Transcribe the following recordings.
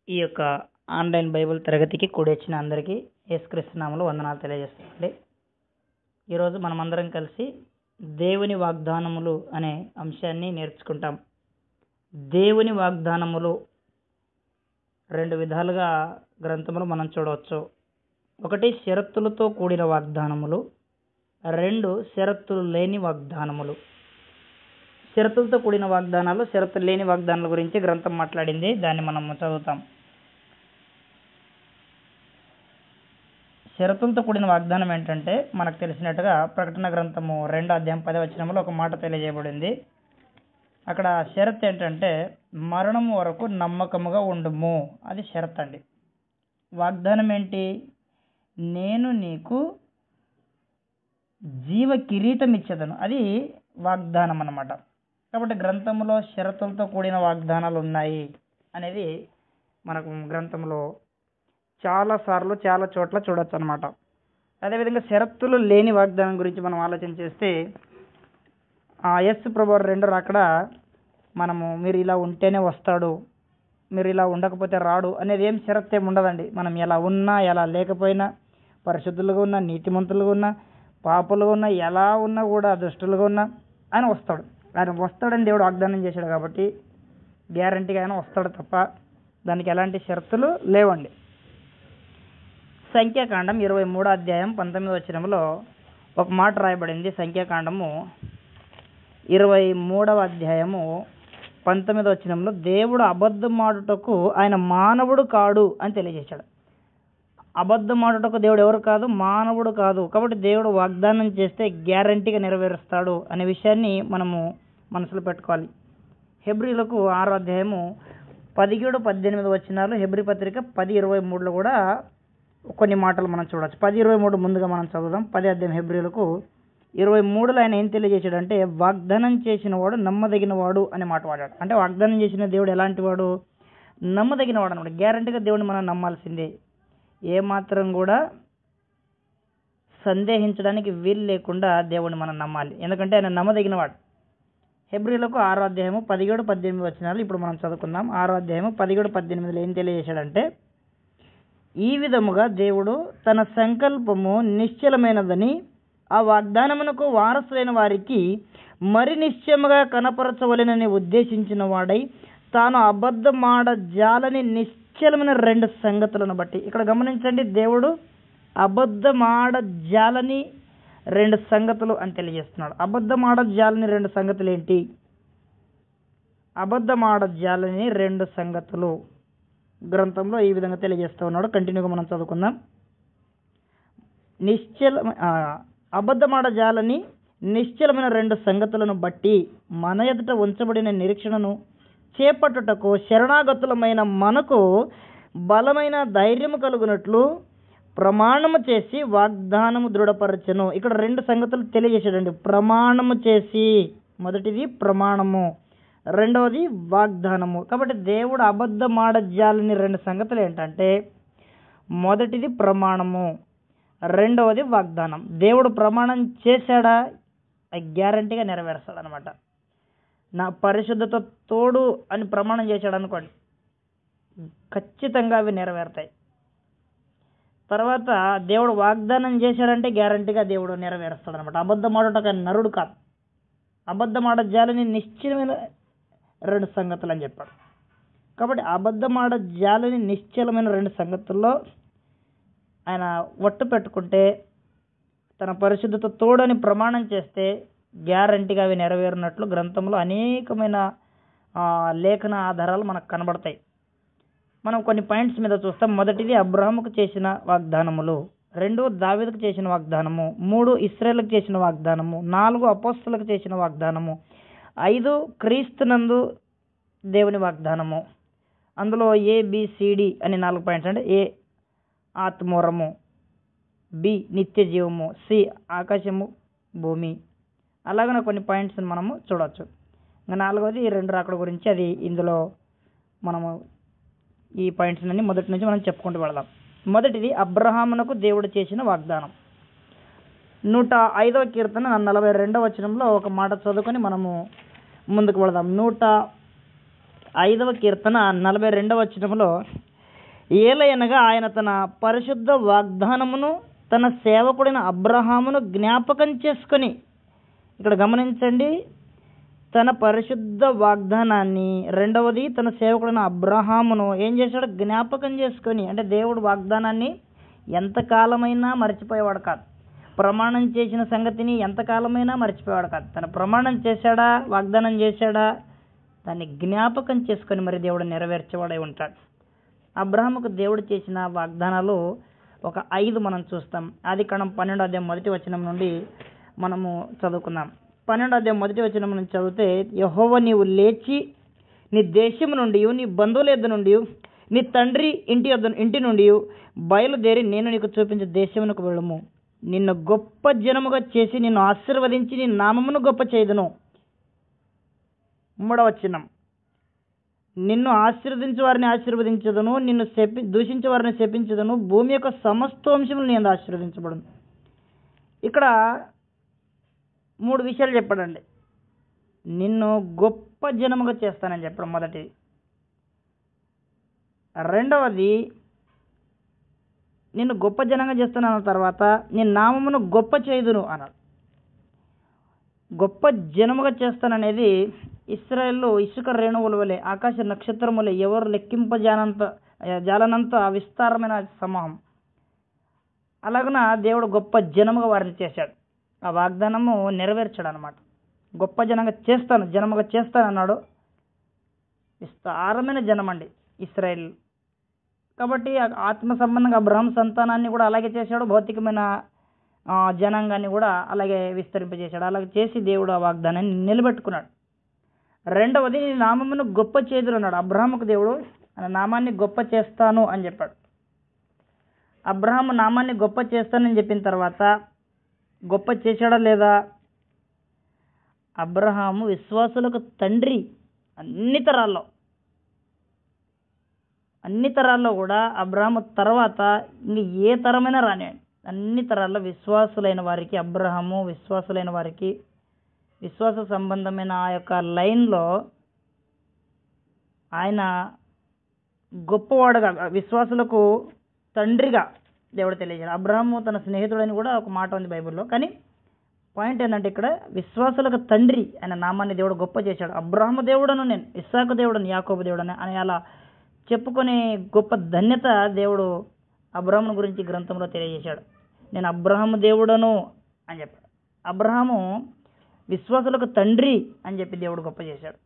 ఈ యొక్క online Bible తరగతికి కూడొచ్చిన అందరికీ యేసుక్రీస్తు నామములో వందనాలు తెలియజేస్తున్నానండి. ఈరోజు మనమందరం కలిసి దేవుని వాగ్దానములు అనే అంశాన్ని నేర్చుకుంటాం. దేవుని వాగ్దానములు రెండు విధాలుగా గ్రంథములు మనం చూడవచ్చు. ఒకటి షరతులతో కూడిన వాగ్దానములు, రెండు షరతులు లేని వాగ్దానములు. షరతులతో కూడిన వాగ్దానాలు, షరతులు లేని వాగ్దానాల గురించి గ్రంథం మాట్లాడింది. దాన్ని మనం చదువుతాం. షరతులతో కూడిన వాగ్దానం ఏంటంటే, మనకు తెలిసినట్టుగా ప్రకటన గ్రంథము 2వ అధ్యాయం 10వ వచనంలో ఒక మాట తెలియజేయబడింది. అక్కడ షరత్ ఏంటంటే, మరణం వరకు నమ్మకముగా ఉండుము. అది షరత్ అండి. వాగ్దానం ఏంటి? నేను నీకు జీవ కిరీటం ఇచ్చేదను. అది వాగ్దానం అన్నమాట. కాబట్టి గ్రంథంలో షరతులతో కూడిన వాగ్దానాలు ఉన్నాయి అనేది మనకు గ్రంథంలో చాలాసార్లు చాలా చోట్ల చూడొచ్చు అనమాట. అదేవిధంగా షరతులు లేని వాగ్దానం గురించి మనం ఆలోచన చేస్తే, యేసు ప్రభువు రెండో రాకడ మనము మీరు ఇలా ఉంటేనే వస్తాడు, మీరు ఇలా ఉండకపోతే రాడు అనేది ఏం షరత్ ఏమి ఉండదండి. మనం ఎలా ఉన్నా ఎలా లేకపోయినా, పరిశుద్ధులుగా ఉన్నా నీతిమంతులుగా ఉన్నా పాపులుగా ఉన్నా ఎలా ఉన్నా కూడా దుష్టులుగా ఉన్నా ఆయన వస్తాడు. ఆయన వస్తాడని దేవుడు వాగ్దానం చేశాడు కాబట్టి గ్యారంటీగా ఆయన వస్తాడు తప్ప దానికి ఎలాంటి షరతులు లేవండి. సంఖ్యాకాండం 23వ అధ్యాయం 19వ వచనంలో ఒక మాట రాయబడింది. సంఖ్యాకాండము 23వ అధ్యాయము 19వ వచనంలో దేవుడు అబద్ధమాడుటకు ఆయన మానవుడు కాడు అని తెలియజేశాడు. అబద్ధమాడుటకు దేవుడు ఎవరు కాదు? మానవుడు కాదు. కాబట్టి దేవుడు వాగ్దానం చేస్తే గ్యారంటీగా నెరవేరుస్తాడు అనే విషయాన్ని మనము మనసులో పెట్టుకోవాలి. హెబ్రీలకు 6వ అధ్యాయము 17-18 వచనాలు, హెబ్రీ పత్రిక 10:23లో కూడా కొన్ని మాటలు మనం చూడవచ్చు. 10:23 ముందుగా మనం చదువుదాం. 10వ అధ్యాయం హెబ్రీలకు 23లో ఆయన ఏం తెలియజేశాడంటే, వాగ్దానం చేసిన వాడు నమ్మదగిన వాడు అనే మాట వాడాడు. అంటే వాగ్దానం చేసిన దేవుడు ఎలాంటి వాడు? నమ్మదగిన వాడు అనమాట. గ్యారంటీగా దేవుడిని మనం నమ్మాల్సిందే. ఏమాత్రం కూడా సందేహించడానికి వీలు లేకుండా దేవుడిని మనం నమ్మాలి. ఎందుకంటే ఆయన నమ్మదగిన వాడు. హెబ్రీలకు 6వ అధ్యాయము 17-18 వచనాలు ఇప్పుడు మనం చదువుకుందాం. 6వ అధ్యాయము 17-18లో ఏం తెలియజేశాడంటే, ఈ విధముగా దేవుడు తన సంకల్పము నిశ్చలమైనదని ఆ వాగ్దానమునకు వారసులైన వారికి మరి నిశ్చయముగా కనపరచవలెనని ఉద్దేశించిన వాడై తాను అబద్ధమాడ జాలని నిశ్చలమైన రెండు సంగతులను బట్టి. ఇక్కడ గమనించండి, దేవుడు అబద్ధమాడ జాలని రెండు సంగతులు అని తెలియజేస్తున్నాడు. అబద్ధమాడ జాలని రెండు సంగతులు ఏంటి? అబద్ధమాడ జాలని రెండు సంగతులు గ్రంథంలో ఈ విధంగా తెలియజేస్తూ ఉన్నాడు. కంటిన్యూగా మనం చదువుకుందాం. అబద్ధమాడ జాలని నిశ్చలమైన రెండు సంగతులను బట్టి మన ఎదుట ఉంచబడిన నిరీక్షణను చేపట్టుటకు శరణాగతులమైన మనకు బలమైన ధైర్యము కలుగునట్లు ప్రమాణము చేసి వాగ్దానము దృఢపరచెను. ఇక్కడ రెండు సంగతులు తెలియజేశాడండి. ప్రమాణము చేసి, మొదటిది ప్రమాణము, రెండవది వాగ్దానము. కాబట్టి దేవుడు అబద్ధమాడ జాలని రెండు సంగతులు ఏంటంటే, మొదటిది ప్రమాణము, రెండవది వాగ్దానం. దేవుడు ప్రమాణం చేశాడా? గ్యారంటీగా నెరవేరుస్తాడు అనమాట. నా పరిశుద్ధత తోడు అని ప్రమాణం చేశాడు అనుకోండి, ఖచ్చితంగా అవి నెరవేరుతాయి. తర్వాత దేవుడు వాగ్దానం చేశాడంటే గ్యారంటీగా దేవుడు నెరవేరుస్తాడు అనమాట. అబద్ధమాడటం నరుడు కాదు. అబద్ధమాడ జాలని నిశ్చలమైన రెండు సంగతులు అని చెప్పాడు. కాబట్టి అబద్ధమాడ జాలని నిశ్చలమైన రెండు సంగతుల్లో ఆయన ఒట్టు పెట్టుకుంటే, తన పరిశుద్ధత తోడని ప్రమాణం చేస్తే గ్యారంటీగా అవి నెరవేరినట్లు గ్రంథంలో అనేకమైన లేఖన ఆధారాలు మనకు కనబడతాయి. మనం కొన్ని పాయింట్స్ మీద చూస్తాం. మొదటిది అబ్రహాముకు చేసిన వాగ్దానములు, 2 దావీదుకు చేసిన వాగ్దానము, 3 ఇశ్రాయేలుకు చేసిన వాగ్దానము, 4 అపోస్తలులకు చేసిన వాగ్దానము, 5 క్రీస్తునందు దేవుని వాగ్దానము. అందులో ABCD అని 4 పాయింట్స్. అంటే A ఆత్మూరము, B నిత్య జీవము, C ఆకాశము భూమి. అలాగనే కొన్ని పాయింట్స్ మనము చూడవచ్చు. ఇంకా 4వది 2 రాకడ గురించి. అది ఇందులో మనము ఈ పాయింట్స్ అన్ని మొదటి నుంచి మనం చెప్పుకుంటూ వెళదాం. మొదటిది అబ్రహామునకు దేవుడు చేసిన వాగ్దానం. 105వ కీర్తన 42వ వచనంలో ఒక మాట చదువుకొని మనము ముందుకు వెళదాం. 105వ కీర్తన 42వ వచనంలో ఏలయనగా ఆయన తన పరిశుద్ధ వాగ్దానమును తన సేవకుడైన అబ్రహామును జ్ఞాపకం చేసుకొని, ఇక్కడ గమనించండి, తన పరిశుద్ధ వాగ్దానాన్ని, రెండవది తన సేవకుడైన అబ్రహామును ఏం చేశాడు? జ్ఞాపకం చేసుకొని. అంటే దేవుడు వాగ్దానాన్ని ఎంతకాలమైనా మర్చిపోయేవాడు కాదు. ప్రమాణం చేసిన సంగతిని ఎంతకాలమైనా మర్చిపోయేవాడు కాదు. తన ప్రమాణం చేశాడా, వాగ్దానం చేశాడా, దాన్ని జ్ఞాపకం చేసుకొని మరి దేవుడు నెరవేర్చేవాడై ఉంటాడు. అబ్రహాముకు దేవుడు చేసిన వాగ్దానాలు ఒక 5 మనం చూస్తాం. ఆదికాండం 12వ అధ్యాయం 1వ వచనం నుండి మనము చదువుకుందాం. 12వ అధ్యాయం 1వ వచనం నుంచి చదివితే, యెహోవా నీవు లేచి నీ దేశము నుండి, నీ బంధువుల యొద్ద నుండి, నీ తండ్రి ఇంటి నుండి బయలుదేరి నేను నీకు చూపించే దేశమునకు వెళ్ళుము. నిన్ను గొప్ప జనముగా చేసి నిన్ను ఆశీర్వదించి నీ నామమును గొప్ప చేయుదును. 3వ వచనం, నిన్ను ఆశీర్వదించే వారిని ఆశీర్వదించదును, నిన్ను దూషించే వారిని శపించదును, భూమి యొక్క సమస్త వంశములు నేను ఆశీర్వదించబడును. ఇక్కడ 3 విషయాలు చెప్పాడండి. నిన్ను గొప్ప జనముగా చేస్తానని చెప్పడం మొదటిది. రెండవది, నిన్ను గొప్ప జనంగా చేస్తానన్న తర్వాత నీ నామమును గొప్ప చేయుదును అన్నాడు. గొప్ప జనముగా చేస్తాననేది ఇశ్రాయేలు ఇసుక రేణువుల వలె, ఆకాశ నక్షత్రములే, ఎవరు జాలనంత విస్తారమైన సమూహం. అలాగన దేవుడు గొప్ప జనముగా వారిని చేశాడు. ఆ వాగ్దానము నెరవేర్చాడు అనమాట. గొప్ప జనముగా చేస్తానన్నాడు. విస్తారమైన జనం అండి ఇశ్రాయేల్. కాబట్టి ఆత్మ సంబంధంగా అబ్రహాం సంతానాన్ని కూడా అలాగే చేశాడు, భౌతికమైన జనాంగాన్ని కూడా అలాగే విస్తరింపజేశాడు. అలాగే చేసి దేవుడు ఆ వాగ్దానాన్ని నిలబెట్టుకున్నాడు. రెండవది, నీ నామమును గొప్ప చేదురు అన్నాడు. అబ్రహాముకు దేవుడు ఆయన నామాన్ని గొప్ప చేస్తాను అని చెప్పాడు. అబ్రహాము నామాన్ని గొప్ప చేస్తానని చెప్పిన తర్వాత గొప్ప చేశాడా లేదా? అబ్రహాము విశ్వాసులకు తండ్రి. అన్ని తరాల్లో కూడా అబ్రహాము తర్వాత ఇంక ఏ తరమైనా రానియండి, అన్ని తరాల్లో విశ్వాసులైన వారికి, అబ్రహాము విశ్వాసులైన వారికి, విశ్వాస సంబంధమైన ఆ యొక్క లైన్లో ఆయన గొప్పవాడుగా, విశ్వాసులకు తండ్రిగా దేవుడు తెలియజేశాడు. అబ్రహాము తన స్నేహితుడని కూడా ఒక మాట ఉంది బైబిల్లో. కానీ పాయింట్ ఏంటంటే ఇక్కడ విశ్వాసులకు తండ్రి ఆయన నామాన్ని దేవుడు గొప్ప చేశాడు. అబ్రహాము దేవుడను నేను, ఇస్సాకు దేవుడను, యాకోబు దేవుడని అని అలా చెప్పుకునే గొప్ప ధన్యత దేవుడు అబ్రహాము గురించి గ్రంథంలో తెలియజేశాడు. నేను అబ్రహాము దేవుడను అని చెప్పాడు. అబ్రహాము విశ్వాసులకు తండ్రి అని చెప్పి దేవుడు గొప్ప చేశాడు.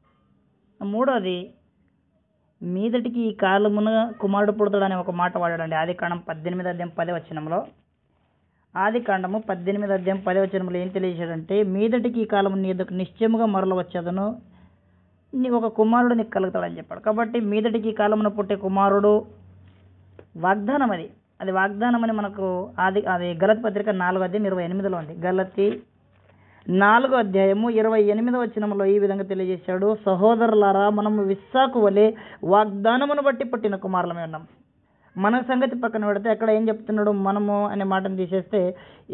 మూడోది, మీదటికి ఈ కాలమున కుమారుడు పుడతాడు అనే ఒక మాట వాడాడండి. ఆదికాండం 18వ అధ్యాయం 10వ వచనంలో. ఆదికాండము 18వ అధ్యాయం 10వ వచనంలో ఏం తెలియజేశాడంటే, మీదటికి ఈ కాలము నీ ఎదుకు నిశ్చయముగా మరల వచ్చేదను, నీ ఒక కుమారుడు నీకు కలుగుతాడని చెప్పాడు. కాబట్టి మీదటికి ఈ కాలమున పుట్టే కుమారుడు వాగ్దానం. అది వాగ్దానం అని మనకు అది గలతీ పత్రిక 4వ అధ్యాయం 28లో ఉంది. గలతీ 4వ అధ్యాయము 28వ వచనంలో ఈ విధంగా తెలియజేశాడు, సహోదరులారా, మనము ఇస్సాకు వలె వాగ్దానమును బట్టి పుట్టిన కుమారులమే ఉన్నాం. మన సంగతి పక్కన పెడితే అక్కడ ఏం చెప్తున్నాడు? మనము అనే మాటను తీసేస్తే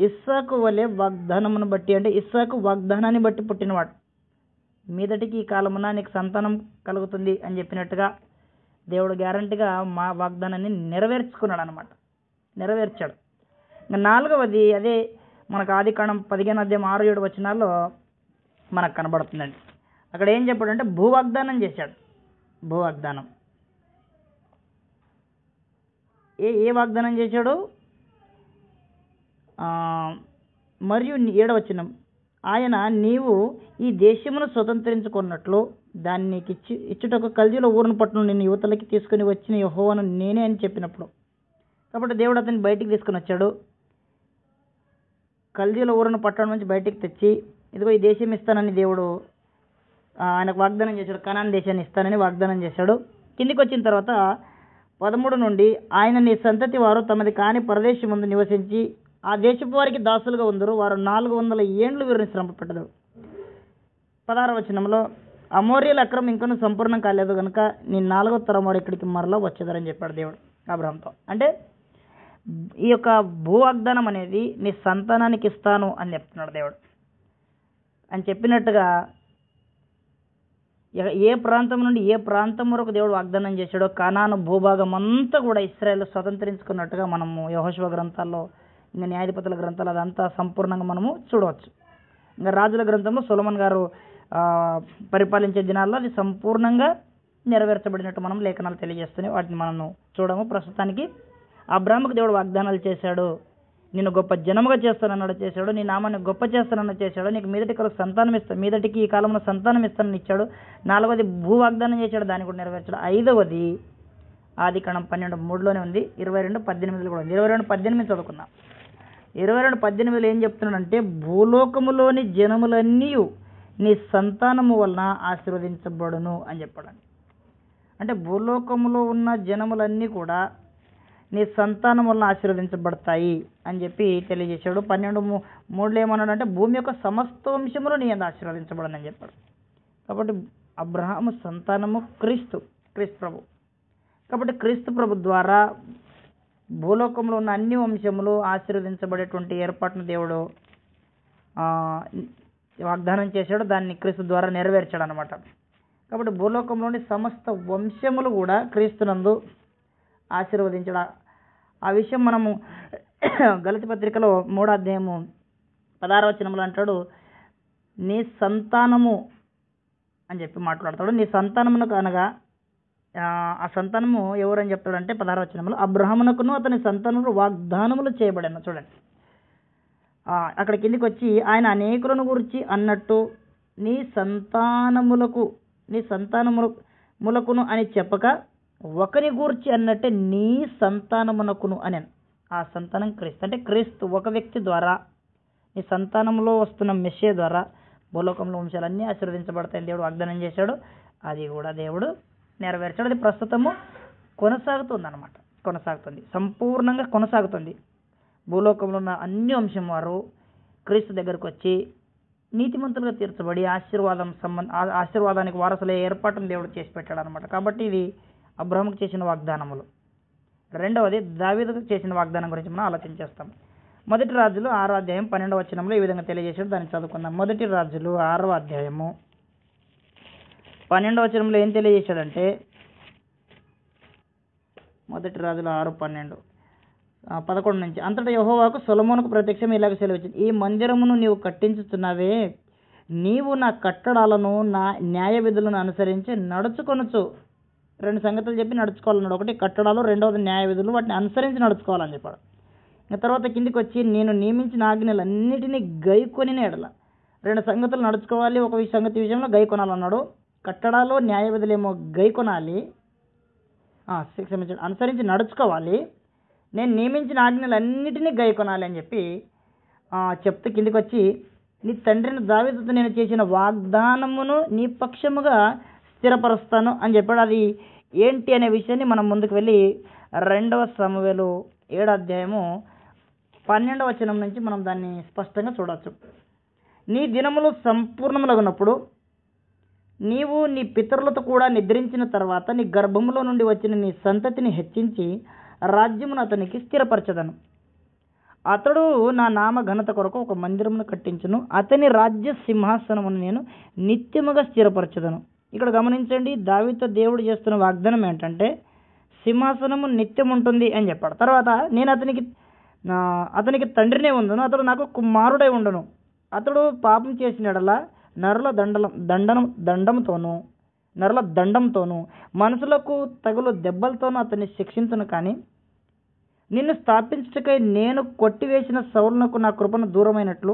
ఇస్సాకు వలె వాగ్దానమును బట్టి, అంటే ఇస్సాకు వాగ్దానాన్ని బట్టి పుట్టినవాడు. మీదటికి ఈ కాలమున నీకు సంతానం కలుగుతుంది అని చెప్పినట్టుగా దేవుడు గ్యారంటీగా మా వాగ్దానాన్ని నెరవేర్చాడు. ఇంకా 4వది అదే మనకు ఆదికాండం 15వ అధ్యాయం 6-7 వచనాల్లో మనకు కనబడుతుందండి. అక్కడ ఏం చెప్పాడంటే భూవాగ్దానం చేశాడు. భూవాగ్దానం ఏ వాగ్దానం చేశాడు? మరియు 7వ వచనం, ఆయన నీవు ఈ దేశమును స్వతంత్రించుకున్నట్లు దాన్ని నీకు ఇచ్చుటకు కల్దీయుల ఊరును పట్టణం నిన్ను యువతలకి తీసుకుని వచ్చిన యెహోవాను నేనే అని చెప్పినప్పుడు. కాబట్టి దేవుడు అతన్ని బయటికి తీసుకుని వచ్చాడు. కల్దీయుల ఊరును పట్టణం నుంచి బయటికి తెచ్చి, ఇదిగో ఈ దేశం ఇస్తానని దేవుడు ఆయనకు వాగ్దానం చేశాడు. కనాన్ దేశాన్ని ఇస్తానని వాగ్దానం చేశాడు. కిందికి వచ్చిన తర్వాత 13 నుండి, ఆయన నీ సంతతి వారు తమది కాని పరదేశం ముందు నివసించి ఆ దేశపు వారికి దాసులుగా ఉందరు, వారు 400 ఏండ్లు వీరిని శ్రమ పెట్టదు. 16వ వచనంలో, అమోరీల అక్రమం ఇంకనూ సంపూర్ణం కాలేదు కనుక నీ 4వ తరం వారు ఇక్కడికి మరలా వచ్చేదారని చెప్పాడు దేవుడు అబ్రహాంతో. అంటే ఈ యొక్క భూ వాగ్దానం అనేది నీ సంతానానికి ఇస్తాను అని చెప్తున్నాడు దేవుడు. అని చెప్పినట్టుగా ఏ ప్రాంతం నుండి ఏ ప్రాంతం వరకు దేవుడు వాగ్దానం చేశాడో కనాను భూభాగం అంతా కూడా ఇశ్రాయేలు స్వతంత్రించుకున్నట్టుగా మనము యెహోషువ గ్రంథాల్లో, ఇంకా న్యాయాధిపతుల గ్రంథాలు అదంతా సంపూర్ణంగా మనము చూడవచ్చు. ఇంకా రాజుల గ్రంథంలో సొలొమోన్ గారు పరిపాలించే దినాల్లో అది సంపూర్ణంగా నెరవేర్చబడినట్టు మనం లేఖనాలు తెలియజేస్తున్నాయి. వాటిని మనము చూడము. ప్రస్తుతానికి అబ్రాహాముకు దేవుడు వాగ్దానాలు చేశాడు. నిన్ను గొప్ప జనముగా చేస్తానన్నాడు, చేశాడు. నీ నామాన్ని గొప్ప చేస్తానన్న చేశాడు. నీకు మీదటికి ఈ కాలంలో సంతానం ఇస్తానని ఇచ్చాడు. 4వది భూ వాగ్దానం చేశాడు, దాన్ని కూడా నెరవేర్చాడు. 5వది ఆదికాండం 12:3లోనే ఉంది. 22:18 కూడా ఉంది. 22:18 చదువుకుందాం. 22:18 ఏం చెప్తున్నాడంటే, భూలోకములోని జనములన్నీ నీ సంతానము వలన ఆశీర్వదించబడును అని చెప్పాడు. అంటే భూలోకములో ఉన్న జనములన్నీ కూడా నీ సంతానం వలన ఆశీర్వదించబడతాయి అని చెప్పి తెలియజేశాడు. 12:3 ఏమన్నాడు అంటే, భూమి యొక్క సమస్త వంశములు నీ యందు ఆశీర్వదించబడని అని చెప్పాడు. కాబట్టి అబ్రహాము సంతానము క్రీస్తు ప్రభు. కాబట్టి క్రీస్తు ప్రభు ద్వారా భూలోకంలో ఉన్న అన్ని వంశములు ఆశీర్వదించబడేటువంటి ఏర్పాటును దేవుడు వాగ్దానం చేశాడు. దాన్ని క్రీస్తు ద్వారా నెరవేర్చాడు అనమాట. కాబట్టి భూలోకంలోని సమస్త వంశములు కూడా క్రీస్తునందు ఆశీర్వదించడా. ఆ విషయం మనము గలతీ పత్రికలో 3వ అధ్యాయము 16వ వచనంలో అంటాడు, నీ సంతానము అని చెప్పి మాట్లాడతాడు. నీ సంతానమునకు అనగా ఆ సంతానము ఎవరని చెప్తాడంటే 16వ వచనంలో, అబ్రహామునకును అతని సంతానములు వాగ్దానములు చేయబడాను. చూడండి, అక్కడ కిందికి వచ్చి ఆయన అనేకులను గురించి అన్నట్టు నీ సంతానములకును అని చెప్పక ఒకరి గూర్చి అన్నట్టే నీ సంతానమునకును అని. ఆ సంతానం క్రీస్తు. అంటే క్రీస్తు ఒక వ్యక్తి ద్వారా, నీ సంతానంలో వస్తున్న మెస్సే ద్వారా భూలోకంలో వంశాలన్నీ ఆశీర్వదించబడతాయని దేవుడు వాగ్దానం చేశాడు. అది కూడా దేవుడు నెరవేర్చాడు. అది ప్రస్తుతము కొనసాగుతుంది, సంపూర్ణంగా కొనసాగుతుంది. భూలోకంలో ఉన్న అన్ని వంశం వారు క్రీస్తు దగ్గరకు వచ్చి నీతిమంతులుగా తీర్చబడి ఆశీర్వాదానికి వారసులే ఏర్పాటును దేవుడు చేసి పెట్టాడు అనమాట. కాబట్టి ఇది అబ్రహాముకు చేసిన వాగ్దానములు. 2వది దావీదుకు చేసిన వాగ్దానం గురించి మనం ఆలోచన చేస్తాం. 1 రాజులు 6వ అధ్యాయం 12వ వచనంలో ఈ విధంగా తెలియజేశాడు. దాన్ని చదువుకుందాం. 1 రాజులు 6వ అధ్యాయము 12వ వచనంలో ఏం తెలియజేశాడంటే, 1 రాజులు 6:12 11 నుంచి, అంతటా యెహోవాకు సొలొమోనుకు ప్రత్యక్షం ఇలాగ సెలవిచ్చింది, ఈ మందిరమును నీవు కట్టించుచున్నావే, నీవు నా కట్టడాలను నా న్యాయ విధులను అనుసరించి నడుచుకొనొచ్చు. 2 సంగతులు చెప్పి నడుచుకోవాలన్నాడు. ఒకటి కట్టడాలు, 2వది న్యాయ విధులు, వాటిని అనుసరించి నడుచుకోవాలని చెప్పాడు. తర్వాత కిందికి వచ్చి నేను నియమించిన ఆజ్ఞలన్నిటినీ గైకొని ఎడల 2 సంగతులు నడుచుకోవాలి, ఒక సంగతి విషయంలో గైకొనాలన్నాడు. కట్టడాలు న్యాయ విధులేమో గైకొనాలి, అనుసరించి నడుచుకోవాలి. నేను నియమించిన ఆజ్ఞలన్నిటినీ గైకొనాలి అని చెప్పి చెప్తూ కిందికి వచ్చి, నీ తండ్రిని దావీదుతో నేను చేసిన వాగ్దానమును నీ పక్షముగా స్థిరపరుస్తాను అని చెప్పాడు. అది ఏంటి అనే విషయాన్ని మనం ముందుకు వెళ్ళి 2వ సమూయేలు 7వ అధ్యాయము 12వ వచనం నుంచి మనం దాన్ని స్పష్టంగా చూడవచ్చు. నీ దినములు సంపూర్ణములగునప్పుడు నీవు నీ పితరులతో కూడా నిద్రించిన తర్వాత నీ గర్భములో నుండి వచ్చిన నీ సంతతిని హెచ్చించి రాజ్యమును అతనికి స్థిరపరచదను. అతడు నా నామ ఘనత కొరకు ఒక మందిరమును కట్టించును, అతని రాజ్య సింహాసనమును నేను నిత్యముగా స్థిరపరచదను. ఇక్కడ గమనించండి, దావీదుతో దేవుడు చేస్తున్న వాగ్దానం ఏంటంటే సింహాసనము నిత్యం ఉంటుంది అని చెప్పాడు. తర్వాత నేను అతనికి తండ్రినే ఉండును, అతడు నాకు కుమారుడై ఉండును. అతడు పాపం చేసినడలా నరుల దండంతోనూ మనుషులకు తగులు దెబ్బలతోనూ అతన్ని శిక్షించును. కానీ నిన్ను స్థాపించుటకై నేను కొట్టివేసిన సౌలునకు నా కృపను దూరమైనట్లు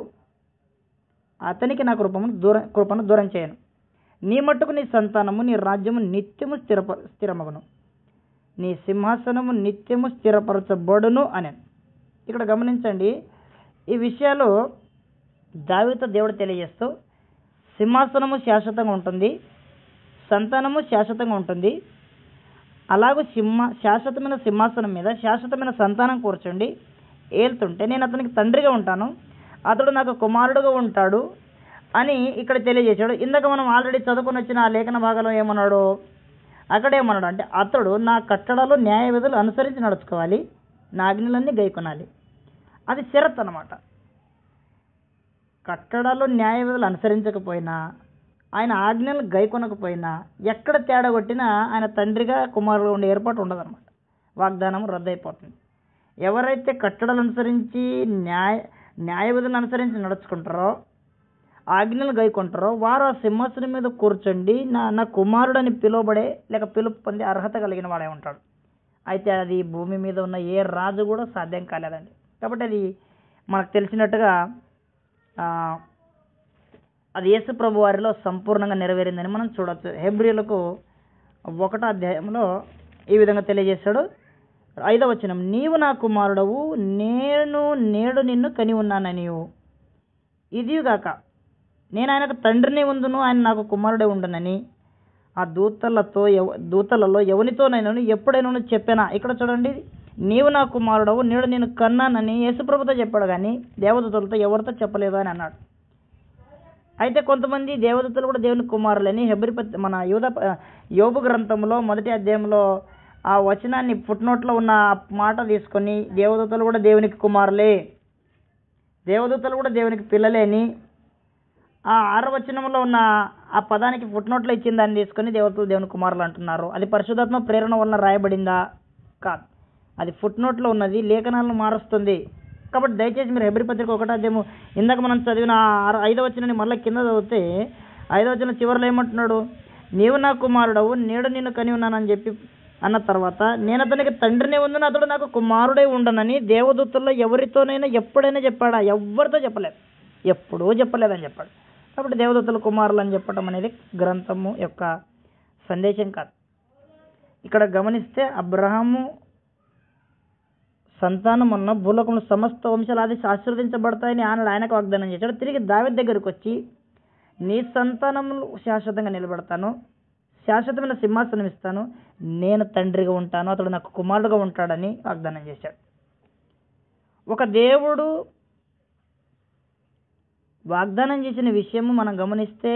అతనికి నా కృపను దూరం చేయను. నీ మట్టుకు నీ సంతానము నీ రాజ్యము నిత్యము స్థిరమగును, నీ సింహాసనము నిత్యము స్థిరపరచబడును అని. ఇక్కడ గమనించండి, ఈ విషయాలు దావీదుతో దేవుడు తెలియజేస్తూ సింహాసనము శాశ్వతంగా ఉంటుంది, సంతానము శాశ్వతంగా ఉంటుంది. అలాగూ శాశ్వతమైన సింహాసనం మీద శాశ్వతమైన సంతానం కూర్చోండి ఏలుతుంటే నేను అతనికి తండ్రిగా ఉంటాను, అతడు నాకు కుమారుడుగా ఉంటాడు అని ఇక్కడ తెలియజేశాడు. ఇందాక మనం ఆల్రెడీ చదువుకొని వచ్చిన ఆ లేఖన భాగంలో ఏమన్నాడు, అక్కడేమన్నాడు అంటే అతడు నా కట్టడాలు న్యాయ విధులు అనుసరించి నడుచుకోవాలి, నా ఆజ్ఞలన్నీ గైకొనాలి. అది షరత్ అన్నమాట. కట్టడాలు న్యాయ విధులు అనుసరించకపోయినా ఆయన ఆజ్ఞలు గైకొనకపోయినా ఎక్కడ తేడా కొట్టినా ఆయన తండ్రిగా కుమారుడు ఉండే ఏర్పాటు ఉండదన్నమాట. వాగ్దానం రద్దయిపోతుంది. ఎవరైతే కట్టడలు అనుసరించి న్యాయ విధులను అనుసరించి నడుచుకుంటారో, ఆజ్ఞలు గైకొంటారో వారు ఆ సింహాసనం మీద కూర్చోండి నా కుమారుడు అని పిలువబడే లేక పిలుపు పొందే అర్హత కలిగిన వాడే ఉంటాడు. అయితే అది భూమి మీద ఉన్న ఏ రాజు కూడా సాధ్యం కాలేదండి. కాబట్టి అది మనకు తెలిసినట్టుగా అది యేసు ప్రభు వారిలో సంపూర్ణంగా నెరవేరిందని మనం చూడవచ్చు. హెబ్రీయులకు 1వ అధ్యాయంలో ఈ విధంగా తెలియజేశాడు. 5వ వచనం, నీవు నా కుమారుడవు, నేడు నిన్ను కని ఉన్నాననియు, ఇదిగాక నేను ఆయనకు తండ్రిని ఉందును, ఆయన నాకు కుమారుడే ఉండునని ఆ దూతలలో ఎవనితోనైనా ఎప్పుడైనా చెప్పానా. ఇక్కడ చూడండి, నీవు నా కుమారుడవు, నేడు నేను కన్నానని యేసుప్రభుతో చెప్పాడు, కానీ దేవదూతలతో ఎవరితో చెప్పలేదు అని అన్నాడు. అయితే కొంతమంది దేవదూతలు కూడా దేవుని కుమారులని మన యోబు గ్రంథంలో 1వ అధ్యాయంలో ఆ వచనాన్ని ఫుట్నోట్లో ఉన్న మాట తీసుకొని దేవదూతలు కూడా దేవునికి కుమారులే, దేవదూతలు కూడా దేవునికి పిల్లలే అని ఆ 6వ వచనంలో ఉన్న ఆ పదానికి ఫుట్నోట్లో ఇచ్చిన దాన్ని తీసుకొని దేవదూతలు దేవుని కుమారులు అంటున్నారు. అది పరిశుద్ధాత్మ ప్రేరణ వలన రాయబడిందా? కాదు, అది ఫుట్నోట్లో ఉన్నది, లేఖనాలను మారుస్తుంది. కాబట్టి దయచేసి మీరు హెబ్రీ పత్రిక 1వ అధ్యాయము ఇందాక మనం చదివిన 5వ వచనాన్ని మళ్ళీ కింద చదివితే 5వ వచనం చివరిలో ఏమంటున్నాడు? నీవు నా కుమారుడవు, నేడు నిన్ను కని ఉన్నానని చెప్పి అన్న తర్వాత, నేను అతనికి తండ్రిని ఉందని అతడు నాకు కుమారుడే ఉండనని దేవదూతల్లో ఎవరితోనైనా ఎప్పుడైనా చెప్పాడా? ఎవరితో చెప్పలేదు, ఎప్పుడూ చెప్పలేదని చెప్పాడు. కాబట్టి దేవదూతల కుమారులు అని చెప్పడం అనేది గ్రంథము యొక్క సందేశం కాదు. ఇక్కడ గమనిస్తే అబ్రహాము సంతానం ఉన్న భూలోకంలో సమస్త వంశాలు అది ఆశీర్వదించబడతాయని ఆయనకు వాగ్దానం చేశాడు. తిరిగి దావీదు దగ్గరికి వచ్చి, నీ సంతానములు శాశ్వతంగా నిలబెడతాను, శాశ్వతమైన సింహాసనం ఇస్తాను, నేను తండ్రిగా ఉంటాను, అతడు నాకు కుమారుడుగా ఉంటాడని వాగ్దానం చేశాడు. ఒక దేవుడు వాగ్దానం చేసిన విషయము మనం గమనిస్తే,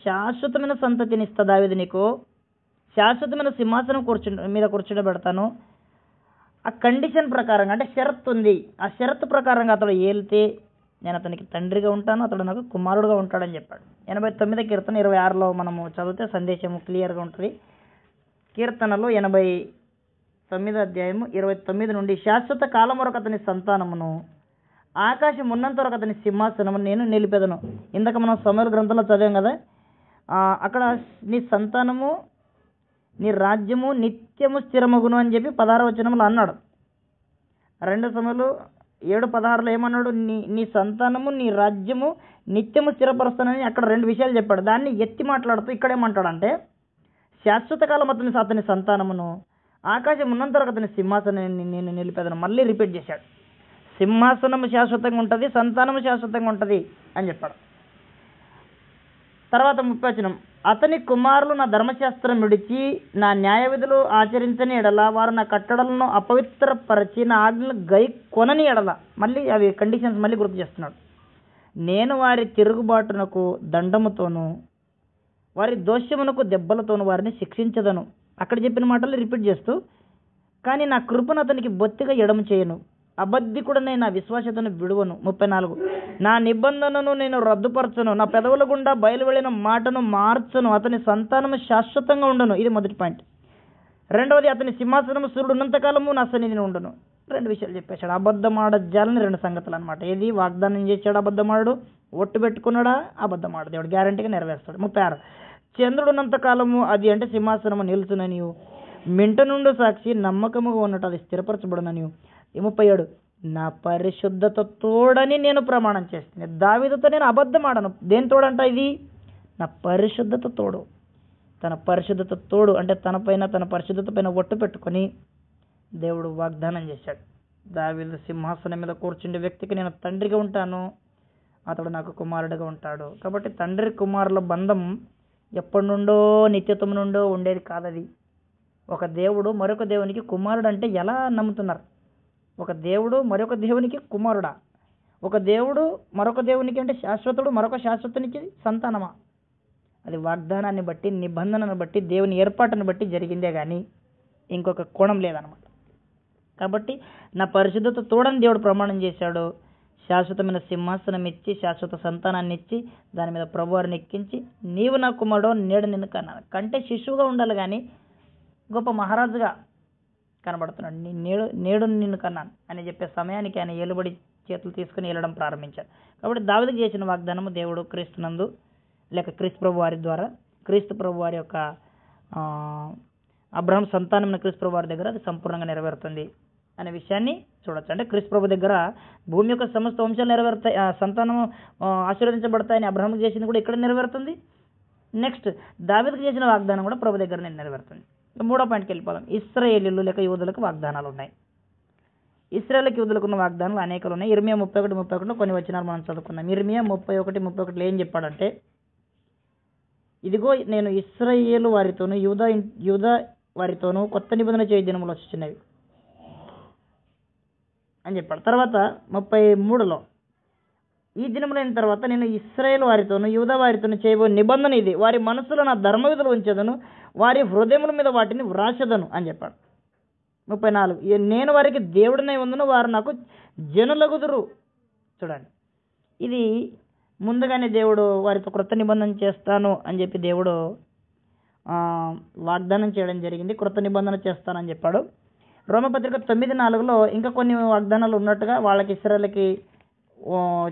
శాశ్వతమైన సంతతిని ఇస్తా దావీదు నీకు, శాశ్వతమైన సింహాసనం మీద కూర్చుండబెడతాను, ఆ కండిషన్ ప్రకారంగా, అంటే షరత్ ఉంది, ఆ షరత్ ప్రకారంగా అతడు ఏలితే నేను అతనికి తండ్రిగా ఉంటాను, అతడు నాకు కుమారుడుగా ఉంటాడని చెప్పాడు. 89వ కీర్తన 26లో మనము చదివితే సందేశము క్లియర్గా ఉంటుంది. కీర్తనలో 89వ అధ్యాయము 29 నుండి, శాశ్వత కాలం వరకు అతని సంతానమును, ఆకాశం ఉన్నంత వరకు అతని సింహాసనము నేను నిలిపెదను. ఇందాక మనం సమూయేలు గ్రంథంలో చదివాం కదా, అక్కడ నీ సంతానము నీ రాజ్యము నిత్యము స్థిరమగును అని చెప్పి 16వ వచనంలో అన్నాడు. 2 సమూయేలు 7:16లో ఏమన్నాడు? నీ సంతానము నీ రాజ్యము నిత్యము స్థిరపరుస్తానని అక్కడ 2 విషయాలు చెప్పాడు. దాన్ని ఎత్తి మాట్లాడుతూ ఇక్కడ ఏమంటాడంటే, శాశ్వత కాలం అతని సంతానమును, ఆకాశం ఉన్నంత వరకు అతని సింహాసనాన్ని నేను నిలిపేదను. మళ్ళీ రిపీట్ చేశాడు. సింహాసనము శాశ్వతంగా ఉంటుంది, సంతానము శాశ్వతంగా ఉంటుంది అని చెప్పాడు. తర్వాత 30వ వచనం, అతని కుమారులు నా ధర్మశాస్త్రం విడిచి నా న్యాయ విధులు ఆచరించని ఎడల, వారు నా కట్టడలను అపవిత్రపరిచి నా ఆజ్ఞలు గై కొనని ఎడల, మళ్ళీ అవి కండిషన్స్ మళ్ళీ గుర్తు చేస్తున్నాడు, నేను వారి తిరుగుబాటునకు దండముతోనూ వారి దోషమునకు దెబ్బలతోనూ వారిని శిక్షించదను. అక్కడ చెప్పిన మాటలు రిపీట్ చేస్తూ, కానీ నా కృపను అతనికి బొత్తిగా ఎడమ చేయను, అబద్ధికుడనే నా విశ్వాసతను విడువను. 34, నా నిబంధనను నేను రద్దుపరచను, నా పెదవుల గుండా బయలువెళ్ళిన మాటను మార్చను, అతని సంతానము శాశ్వతంగా ఉండను. ఇది మొదటి పాయింట్. 2వది, అతని సింహాసనము సూర్యుడు ఉన్నంతకాలము నా సన్నిధిని ఉండను. 2 విషయాలు చెప్పేశాడు. అబద్ధమాడజాలని 2 సంగతులు అనమాట. ఏది? వాగ్దానం చేశాడు అబద్ధమాడు, ఒట్టు పెట్టుకున్నాడా అబద్ధమాడు, దేవుడు గ్యారంటీగా నెరవేరుస్తాడు. 36, చంద్రుడు ఉన్నంతకాలము అది అంటే సింహాసనము నిలుచుననియు, మింట నుండి సాక్షి నమ్మకముగా ఉన్నట్టు అది స్థిరపరచబడుననియు. 37, నా పరిశుద్ధత తోడని నేను ప్రమాణం చేస్తాను. దావీదుతో నేను అబద్ధం ఆడను. దేని తోడంట? ఇది నా పరిశుద్ధత తోడు. తన పరిశుద్ధత తోడు అంటే తన పరిశుద్ధత పైన ఒట్టు పెట్టుకొని దేవుడు వాగ్దానం చేశాడు, దావీదు సింహాసనం మీద కూర్చుండే వ్యక్తికి నేను తండ్రిగా ఉంటాను, అతడు నాకు కుమారుడిగా ఉంటాడు. కాబట్టి తండ్రి కుమారుల బంధం ఎప్పటి నుండో నిత్యత్వం నుండో ఉండేది కాదది. ఒక దేవుడు మరొక దేవునికి కుమారుడు అంటే ఎలా నమ్ముతున్నారు? ఒక దేవుడు మరొక దేవునికి కుమారుడా? ఒక దేవుడు మరొక దేవునికి అంటే శాశ్వతుడు మరొక శాశ్వతునికి సంతానమా? అది వాగ్దానాన్ని బట్టి, నిబంధనను బట్టి, దేవుని ఏర్పాటును బట్టి జరిగిందే కానీ ఇంకొక కోణం లేదనమాట. కాబట్టి నా పరిశుద్ధత తోడని దేవుడు ప్రమాణం చేశాడు, శాశ్వతమైన సింహాసనం ఇచ్చి శాశ్వత సంతానాన్ని ఇచ్చి దాని మీద ప్రభువారిని ఎక్కించి నీవు నా కుమారుడు నేడు నిన్ను కన్నాను. కంటే శిశువుగా ఉండాలి కానీ గొప్ప మహారాజుగా కనబడుతున్నాడు. నేడు నేడు నిన్ను కన్నాను అని చెప్పే సమయానికి ఆయన ఏలుబడి చేతులు తీసుకుని వెళ్ళడం ప్రారంభించారు. కాబట్టి దావీదుకు చేసిన వాగ్దానము దేవుడు క్రీస్తునందు లేక క్రీస్తు ప్రభు వారి ద్వారా క్రీస్తు ప్రభు వారి యొక్క అబ్రహాం సంతానం క్రీస్తు ప్రభు వారి దగ్గర అది సంపూర్ణంగా నెరవేరుతుంది అనే విషయాన్ని చూడొచ్చు. అంటే క్రీస్తు ప్రభు దగ్గర భూమి యొక్క సమస్త వంశాలు నెరవేరుతాయి, సంతానం ఆశీర్వదించబడతాయని అబ్రహాంకి చేసింది కూడా ఇక్కడ నెరవేరుతుంది. నెక్స్ట్ దావీదుకు చేసిన వాగ్దానం కూడా ప్రభు దగ్గర నెరవేరుతుంది. మూడో పాయింట్కి వెళ్ళిపోదాం. ఇశ్రాయేలీయులు లేక యూదులకు వాగ్దానాలు ఉన్నాయి. ఇశ్రాయేలుకి యూదులకు ఉన్న వాగ్దానాలు అనేకలు ఉన్నాయి. ఇర్మియా 31:31 కొన్ని వచనాలు మనం చదువుకున్నాం. ఇర్మియా 31:31 ఏం చెప్పాడంటే, ఇదిగో నేను ఇశ్రాయేలు వారితోనూ యూదా వారితోనూ కొత్త నిబంధన చేయ దినములు వచ్చుచున్నవి అని చెప్పాడు. తర్వాత 33లో ఈ దినములైన తర్వాత నేను ఇశ్రాయేల్ వారితోనూ యూదా వారితోనూ చేయబో నిబంధన ఇది, వారి మనసులో నా ధర్మవిధులు ఉంచదను, వారి హృదయముల మీద వాటిని వ్రాసదను అని చెప్పాడు. 34 నేను వారికి దేవుడినై ఉందును, వారు నాకు జనులగుదురు. చూడండి, ఇది ముందుగానే దేవుడు వారితో క్రొత్త నిబంధన చేస్తాను అని చెప్పి దేవుడు వాగ్దానం చేయడం జరిగింది. క్రొత్త నిబంధన చేస్తానని చెప్పాడు. రోమపత్రిక 9:4లో ఇంకా కొన్ని వాగ్దానాలు ఉన్నట్టుగా వాళ్ళకి ఇశ్రాయేలుకి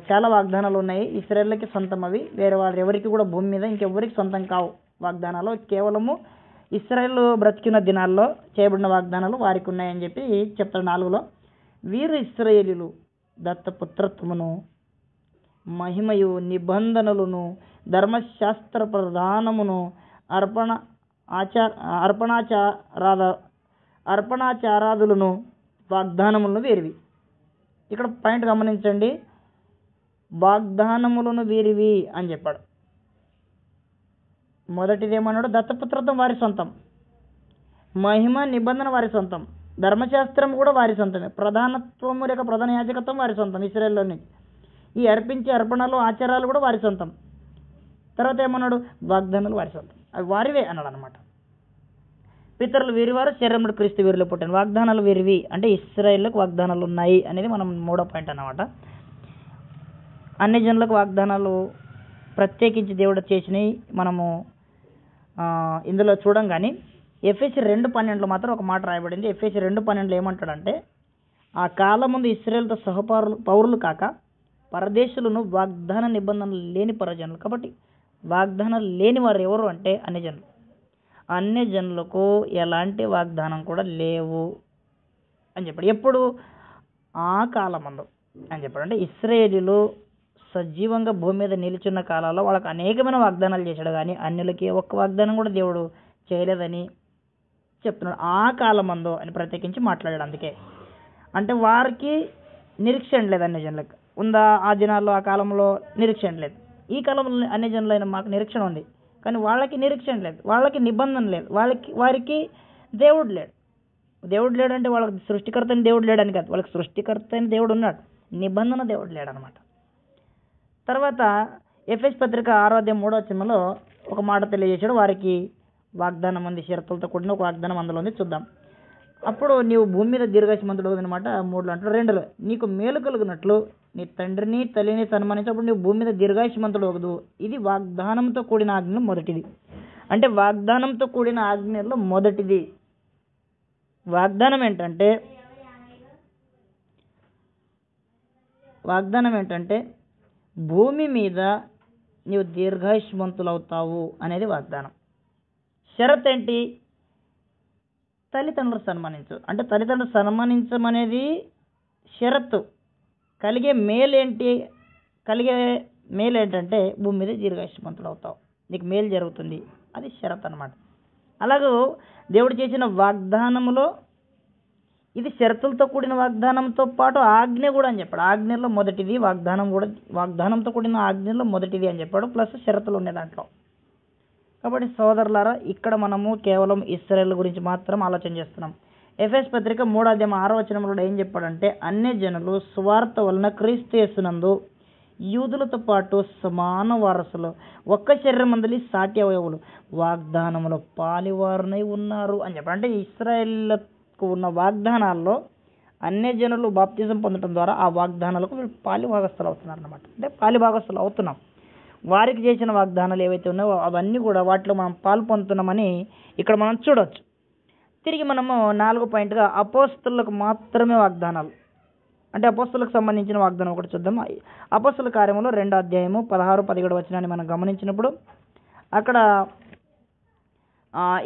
చాలా వాగ్దానాలు ఉన్నాయి. ఇశ్రాయేలుకి సొంతం అవి, వేరే వాళ్ళు ఎవరికి కూడా భూమి మీద ఇంకెవరికి సొంతం కావు వాగ్దానాలు. కేవలము ఇశ్రాయేల్ బ్రతికిన దినాల్లో చేయబడిన వాగ్దానాలు వారికి ఉన్నాయని చెప్పి చెప్తాడు 4లో. వీరు ఇశ్రాయేలీయులు దత్తపుత్రత్వమును మహిమయు నిబంధనలను ధర్మశాస్త్ర ప్రధానమును అర్పణాచారాదులను వాగ్దానములను వీరివి. ఇక్కడ పాయింట్ గమనించండి, వాగ్దానములను వీరివి అని చెప్పాడు. మొదటిది ఏమన్నాడు? దత్తపుత్రత్వం వారి సొంతం, మహిమ నిబంధన వారి సొంతం, ధర్మశాస్త్రం కూడా వారి సొంతమే, ప్రధానత్వము లేక ప్రధాన యాజకత్వం వారి సొంతం ఇశ్రాయేలులోని, ఈ అర్పించే అర్పణలు ఆచారాలు కూడా వారి సొంతం. తర్వాత ఏమన్నాడు? వాగ్దానాలు వారి సొంతం, అవి వారివే అన్నాడు అనమాట. పితరులు వీరివారు, శరీరముడు క్రీస్తు వీరిలో పుట్టిన. వాగ్దానాలు వీరివి అంటే ఇశ్రాయేలుకు వాగ్దానాలు ఉన్నాయి అనేది మనం మూడో పాయింట్ అన్నమాట. అన్ని జనులకు వాగ్దానాలు ప్రత్యేకించి దేవుడు చేసినవి మనము ఇందులో చూడం. కానీ ఎఫెసీ 2:12 మాత్రం ఒక మాట రాయబడింది. ఎఫెసీ 2:12 ఏమంటాడంటే, ఆ కాలం ముందు ఇశ్రాయేలుతో పౌరులు కాక పరదేశులను వాగ్దాన నిబంధనలు లేని పరజనులు. కాబట్టి వాగ్దానాలు లేని వారు ఎవరు అంటే అన్ని జనులు. అన్ని జనులకు ఎలాంటి వాగ్దానం కూడా లేవు అని చెప్పాడు. ఎప్పుడు? ఆ కాలమందు అని చెప్పాడు. అంటే ఇశ్రాయేలీయులు సజీవంగా భూమి మీద నిలిచున్న కాలంలో వాళ్ళకి అనేకమైన వాగ్దానాలు చేశాడు, కానీ అన్యులకి ఒక్క వాగ్దానం కూడా దేవుడు చేయలేదని చెప్తున్నాడు. ఆ కాలమందు అని ప్రత్యేకించి మాట్లాడాడు. అందుకే అంటే వారికి నిరీక్షణ లేదు. అన్ని జనులకు ఉందా? ఆ దినాల్లో ఆ కాలంలో నిరీక్షణ లేదు. ఈ కాలంలో అన్ని జనులైన మాకు నిరీక్షణ ఉంది, కానీ వాళ్ళకి నిరీక్షణ లేదు, వాళ్ళకి నిబంధన లేదు, వారికి దేవుడు లేడు. దేవుడు లేడంటే వాళ్ళకి సృష్టికర్త అని దేవుడు లేడని కాదు, వాళ్ళకి సృష్టికర్త అని దేవుడు ఉన్నాడు, నిబంధన దేవుడు లేడనమాట. తర్వాత ఎఫెసీ పత్రిక 6:3 ఒక మాట తెలియజేశాడు. వారికి వాగ్దానం ఉంది, షరతులతో కూడిన ఒక వాగ్దానం అందులో ఉంది. చూద్దాం. అప్పుడు నీవు భూమి మీద దీర్ఘాయుష్మంతుడు అనమాట. 3లో అంటాడు. 2లో నీకు మేలు కలుగునట్లు నీ తండ్రిని తల్లిని సన్మానించినప్పుడు నువ్వు భూమి మీద దీర్ఘాయుష్మంతుడు అవ్వదు. ఇది వాగ్దానంతో కూడిన ఆజ్ఞలో మొదటిది. అంటే వాగ్దానంతో కూడిన ఆజ్ఞలో మొదటిది. వాగ్దానం ఏంటంటే భూమి మీద నీవు దీర్ఘాయుష్మంతులు అవుతావు అనేది వాగ్దానం. షరత్ ఏంటి? తల్లిదండ్రులు సన్మానించు. అంటే తల్లిదండ్రులు సన్మానించమనేది షరత్తు. కలిగే మేలు ఏంటంటే భూమి మీద దీర్ఘాయుష్మంతుడు అవుతావు, నీకు మేలు జరుగుతుంది, అది షరత్ అనమాట. అలాగే దేవుడు చేసిన వాగ్దానములో ఇది షరతులతో కూడిన వాగ్దానంతో పాటు ఆజ్ఞ కూడా అని చెప్పాడు. ఆజ్ఞలో మొదటిది వాగ్దానం కూడా, వాగ్దానంతో కూడిన ఆజ్ఞలో మొదటిది అని చెప్పాడు, ప్లస్ షరతులు ఉన్నాయి దాంట్లో. కాబట్టి సోదరులారా, ఇక్కడ మనము కేవలం ఇశ్రాయేలు గురించి మాత్రం ఆలోచన చేస్తున్నాం. ఎఫెసీ పత్రిక 3:6 ఏం చెప్పాడంటే, అన్ని జనులు సువార్త వలన క్రీస్తు యేసునందు యూదులతో పాటు సమాన వారసులు, ఒక్క శరీరమందలి సాటి అవయవులు, వాగ్దానములో పాలివారునై ఉన్నారు అని చెప్పాడు. అంటే ఇశ్రాయేలుకు ఉన్న వాగ్దానాల్లో అన్యజనులు బాప్తిజం పొందడం ద్వారా ఆ వాగ్దానాలకు వీళ్ళు పాలిభాగస్తులు అవుతున్నారు అన్నమాట. అంటే పాలిభాగస్తులు అవుతున్నాం. వారికి చేసిన వాగ్దానాలు ఏవైతే ఉన్నాయో అవన్నీ కూడా వాటిలో మనం పాలు పొందుతున్నామని ఇక్కడ మనం చూడవచ్చు. తిరిగి మనము 4వ పాయింట్గా అపోస్తలులకు మాత్రమే వాగ్దానాలు, అంటే అపోస్తలకు సంబంధించిన వాగ్దానం ఒకటి చూద్దాం. అపోస్తల కార్యములో 2వ అధ్యాయము 16-17 వచనాన్ని మనం గమనించినప్పుడు అక్కడ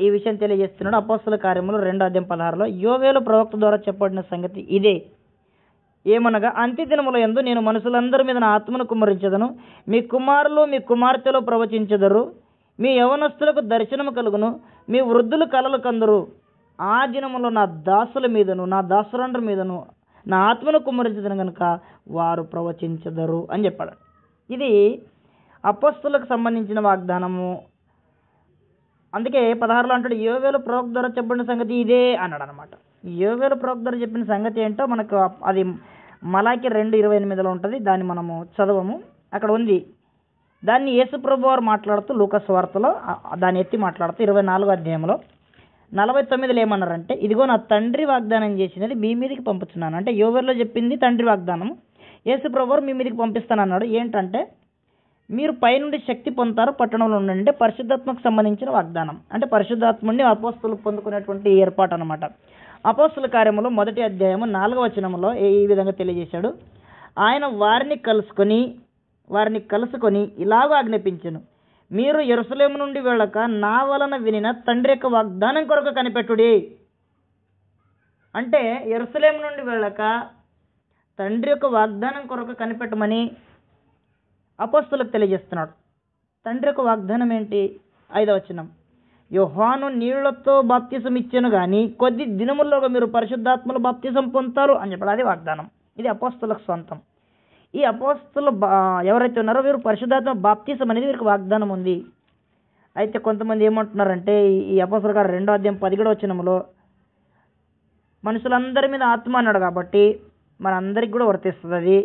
ఈ విషయం తెలియజేస్తున్నాడు. అపోస్తల కార్యములు 2వ అధ్యాయం 16లో యోవేలు ప్రవక్త ద్వారా చెప్పబడిన సంగతి ఇదే, ఏమనగా అంత్యదినముల యందు నేను మనుషులందరి మీద నా ఆత్మను కుమ్మరించదను, మీ కుమారులు మీ కుమార్తెలు ప్రవచించెదరు, మీ యవనస్తులకు దర్శనము కలుగును, మీ వృద్ధులు కలలు కందురు. ఆ దినములో నా దాసుల మీదను నా దాసులందరి మీదను నా ఆత్మను కుమ్మరించదను కనుక వారు ప్రవచించెదరు అని చెప్పాడు. ఇది అపోస్తలులకు సంబంధించిన వాగ్దానము. అందుకే 16లో అంటాడు యోవేలు ప్రవక్త ద్వారా చెప్పిన సంగతి ఇదే అన్నాడు అనమాట. యోవేలు ప్రవక్త ద్వారా చెప్పిన సంగతి ఏంటో మనకు అది మలాకి 2:28లో ఉంటుంది. దాన్ని మనము చదవము, అక్కడ ఉంది. దాన్ని యేసుప్రభు వారు మాట్లాడుతూ లూకాసు వార్తలో దాన్ని ఎత్తి మాట్లాడుతూ 24వ అధ్యాయంలో 49లో ఏమన్నారంటే, ఇదిగో నా తండ్రి వాగ్దానం చేసినది మీ మీదకి పంపుతున్నాను. అంటే యోవేలులో చెప్పింది తండ్రి వాగ్దానం, యేసుప్రభు వారు మీ మీదకి పంపిస్తానన్నాడు. ఏంటంటే మీరు పైనుండి శక్తి పొందుతారు, పట్టణంలో ఉండండి. అంటే పరిశుద్ధాత్మకు సంబంధించిన వాగ్దానం, అంటే పరిశుద్ధాత్ముడిని అపోస్తలు పొందుకునేటువంటి ఏర్పాటు అనమాట. అపోస్తల కార్యములో 1వ అధ్యాయము 4వ వచనంలో ఈ విధంగా తెలియజేశాడు. ఆయన వారిని కలుసుకొని ఇలాగ ఆజ్ఞాపించెను, మీరు యెరూషలేము నుండి వెళ్ళక నా వలన వినిన తండ్రి యొక్క వాగ్దానం కొరకు కనిపెట్టుడి. అంటే యెరూషలేము నుండి వెళ్ళక తండ్రి యొక్క వాగ్దానం కొరకు కనిపెట్టమని అపోస్తలకు తెలియజేస్తున్నాడు. తండ్రి యొక్క వాగ్దానం ఏంటి? 5వ వచనం, యోహాను నీళ్లతో బాప్తిసం ఇచ్చెను గాని కొద్ది దినముల్లోగా మీరు పరిశుద్ధాత్మలో బాప్తిసం పొందుతారు అని చెప్పాడు. అది వాగ్దానం. ఇది అపోస్తలకు సొంతం. ఈ అపోస్తలు ఎవరైతే ఉన్నారో వీరు పరిశుద్ధాత్మ బాప్తిసం అనేది వీరికి వాగ్దానం ఉంది. అయితే కొంతమంది ఏమంటున్నారంటే ఈ అపోస్తల కార్యం 2వ అధ్యాయం 17వ వచనంలో మనుషులందరి మీద ఆత్మ అన్నాడు కాబట్టి మనందరికి కూడా వర్తిస్తుంది. అది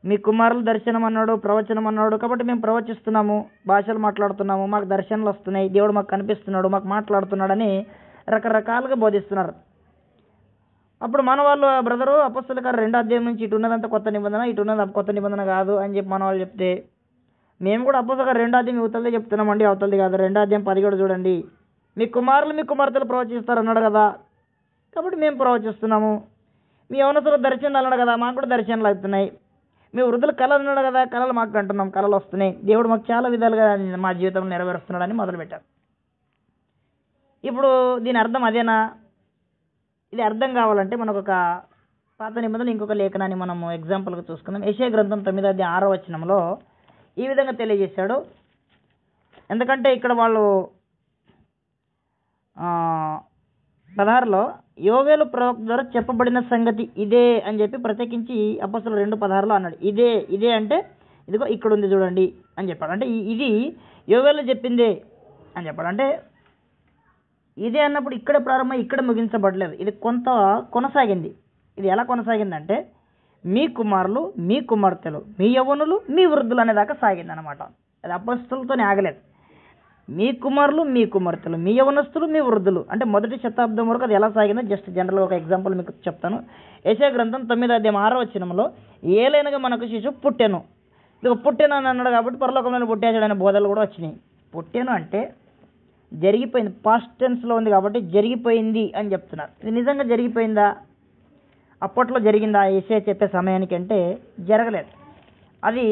మీ కుమారులు దర్శనం అన్నాడు, ప్రవచనం అన్నాడు, కాబట్టి మేము ప్రవచిస్తున్నాము, భాషలు మాట్లాడుతున్నాము, మాకు దర్శనాలు వస్తున్నాయి, దేవుడు మాకు కనిపిస్తున్నాడు, మాకు మాట్లాడుతున్నాడని రకరకాలుగా బోధిస్తున్నారు. అప్పుడు మన వాళ్ళు బ్రదరు అపోస్తల కార్యం 2వ అధ్యాయం నుంచి ఇటు ఉన్నదంతా కొత్త నిబంధన, ఇటు ఉన్నది కొత్త నిబంధన కాదు అని చెప్పి మన వాళ్ళు చెప్తే, మేము కూడా అపోస్తల కార్యం 2వ అధ్యాయం ఇవతలదే చెప్తున్నామండి, అవతలది కాదు. 2వ అధ్యాయం 17 చూడండి, మీ కుమారులు మీ కుమార్తెలు ప్రవచిస్తారు అన్నాడు కదా, కాబట్టి మేము ప్రవచిస్తున్నాము. మీ యవనస్తులకు దర్శనాలు అన్నాడు కదా, మాకు కూడా దర్శనాలు అవుతున్నాయి. మీ వృద్ధులు కళలు అన్నాడు కదా, కళలు మాకు అంటున్నాం, కళలు వస్తున్నాయి. దేవుడు మాకు చాలా విధాలుగా మా జీవితంలో నెరవేరుస్తున్నాడని మొదలుపెట్టారు. ఇప్పుడు దీని అర్థం అదేనా? ఇది అర్థం కావాలంటే మనకు ఒక పాత నిబంధనలు ఇంకొక లేఖనాన్ని మనము ఎగ్జాంపుల్గా చూసుకుందాం. యెషయా గ్రంథం 9వ అధ్యాయం 6వ వచనంలో ఈ విధంగా తెలియజేశాడు. ఎందుకంటే ఇక్కడ వాళ్ళు 16లో యోవేలు ప్రవక్త ద్వారా చెప్పబడిన సంగతి ఇదే అని చెప్పి ప్రత్యేకించి అపోస్తలులు 2:16లో అన్నాడు. ఇదే అంటే ఇదిగో ఇక్కడ ఉంది చూడండి అని చెప్పాడు. అంటే ఇది యోవేలు చెప్పిందే అని చెప్పాడు. అంటే ఇదే అన్నప్పుడు ఇక్కడ ప్రారంభం, ఇక్కడ ముగించబడలేదు. ఇది కొంత కొనసాగింది. ఇది ఎలా కొనసాగిందంటే మీ కుమారులు మీ కుమార్తెలు మీ యవ్వనులు మీ వృద్ధులు అనేదాకా సాగింది అనమాట. అది అపోస్తలులతోనే ఆగలేదు. మీ కుమారులు మీ కుమార్తెలు మీ యవనస్తులు మీ వృద్ధులు, అంటే 1వ శతాబ్దం వరకు అది ఎలా సాగిందో జస్ట్ జనరల్గా ఒక ఎగ్జాంపుల్ మీకు చెప్తాను. యెషయా గ్రంథం 9వ అధ్యాయం 6వ వచనంలో ఏలైనగా మనకు శిశువు పుట్టెను, ఇదిగో పుట్టెను అని అన్నాడు కాబట్టి పరలోకంలో పుట్టేసాడనే బోధలు కూడా వచ్చినాయి. పుట్టెను అంటే జరిగిపోయింది, పాస్ట్ టెన్స్లో ఉంది కాబట్టి జరిగిపోయింది అని చెప్తున్నారు. ఇది నిజంగా జరిగిపోయిందా? అప్పట్లో జరిగిందా యెషయా చెప్పే సమయానికి అంటే జరగలేదు. అది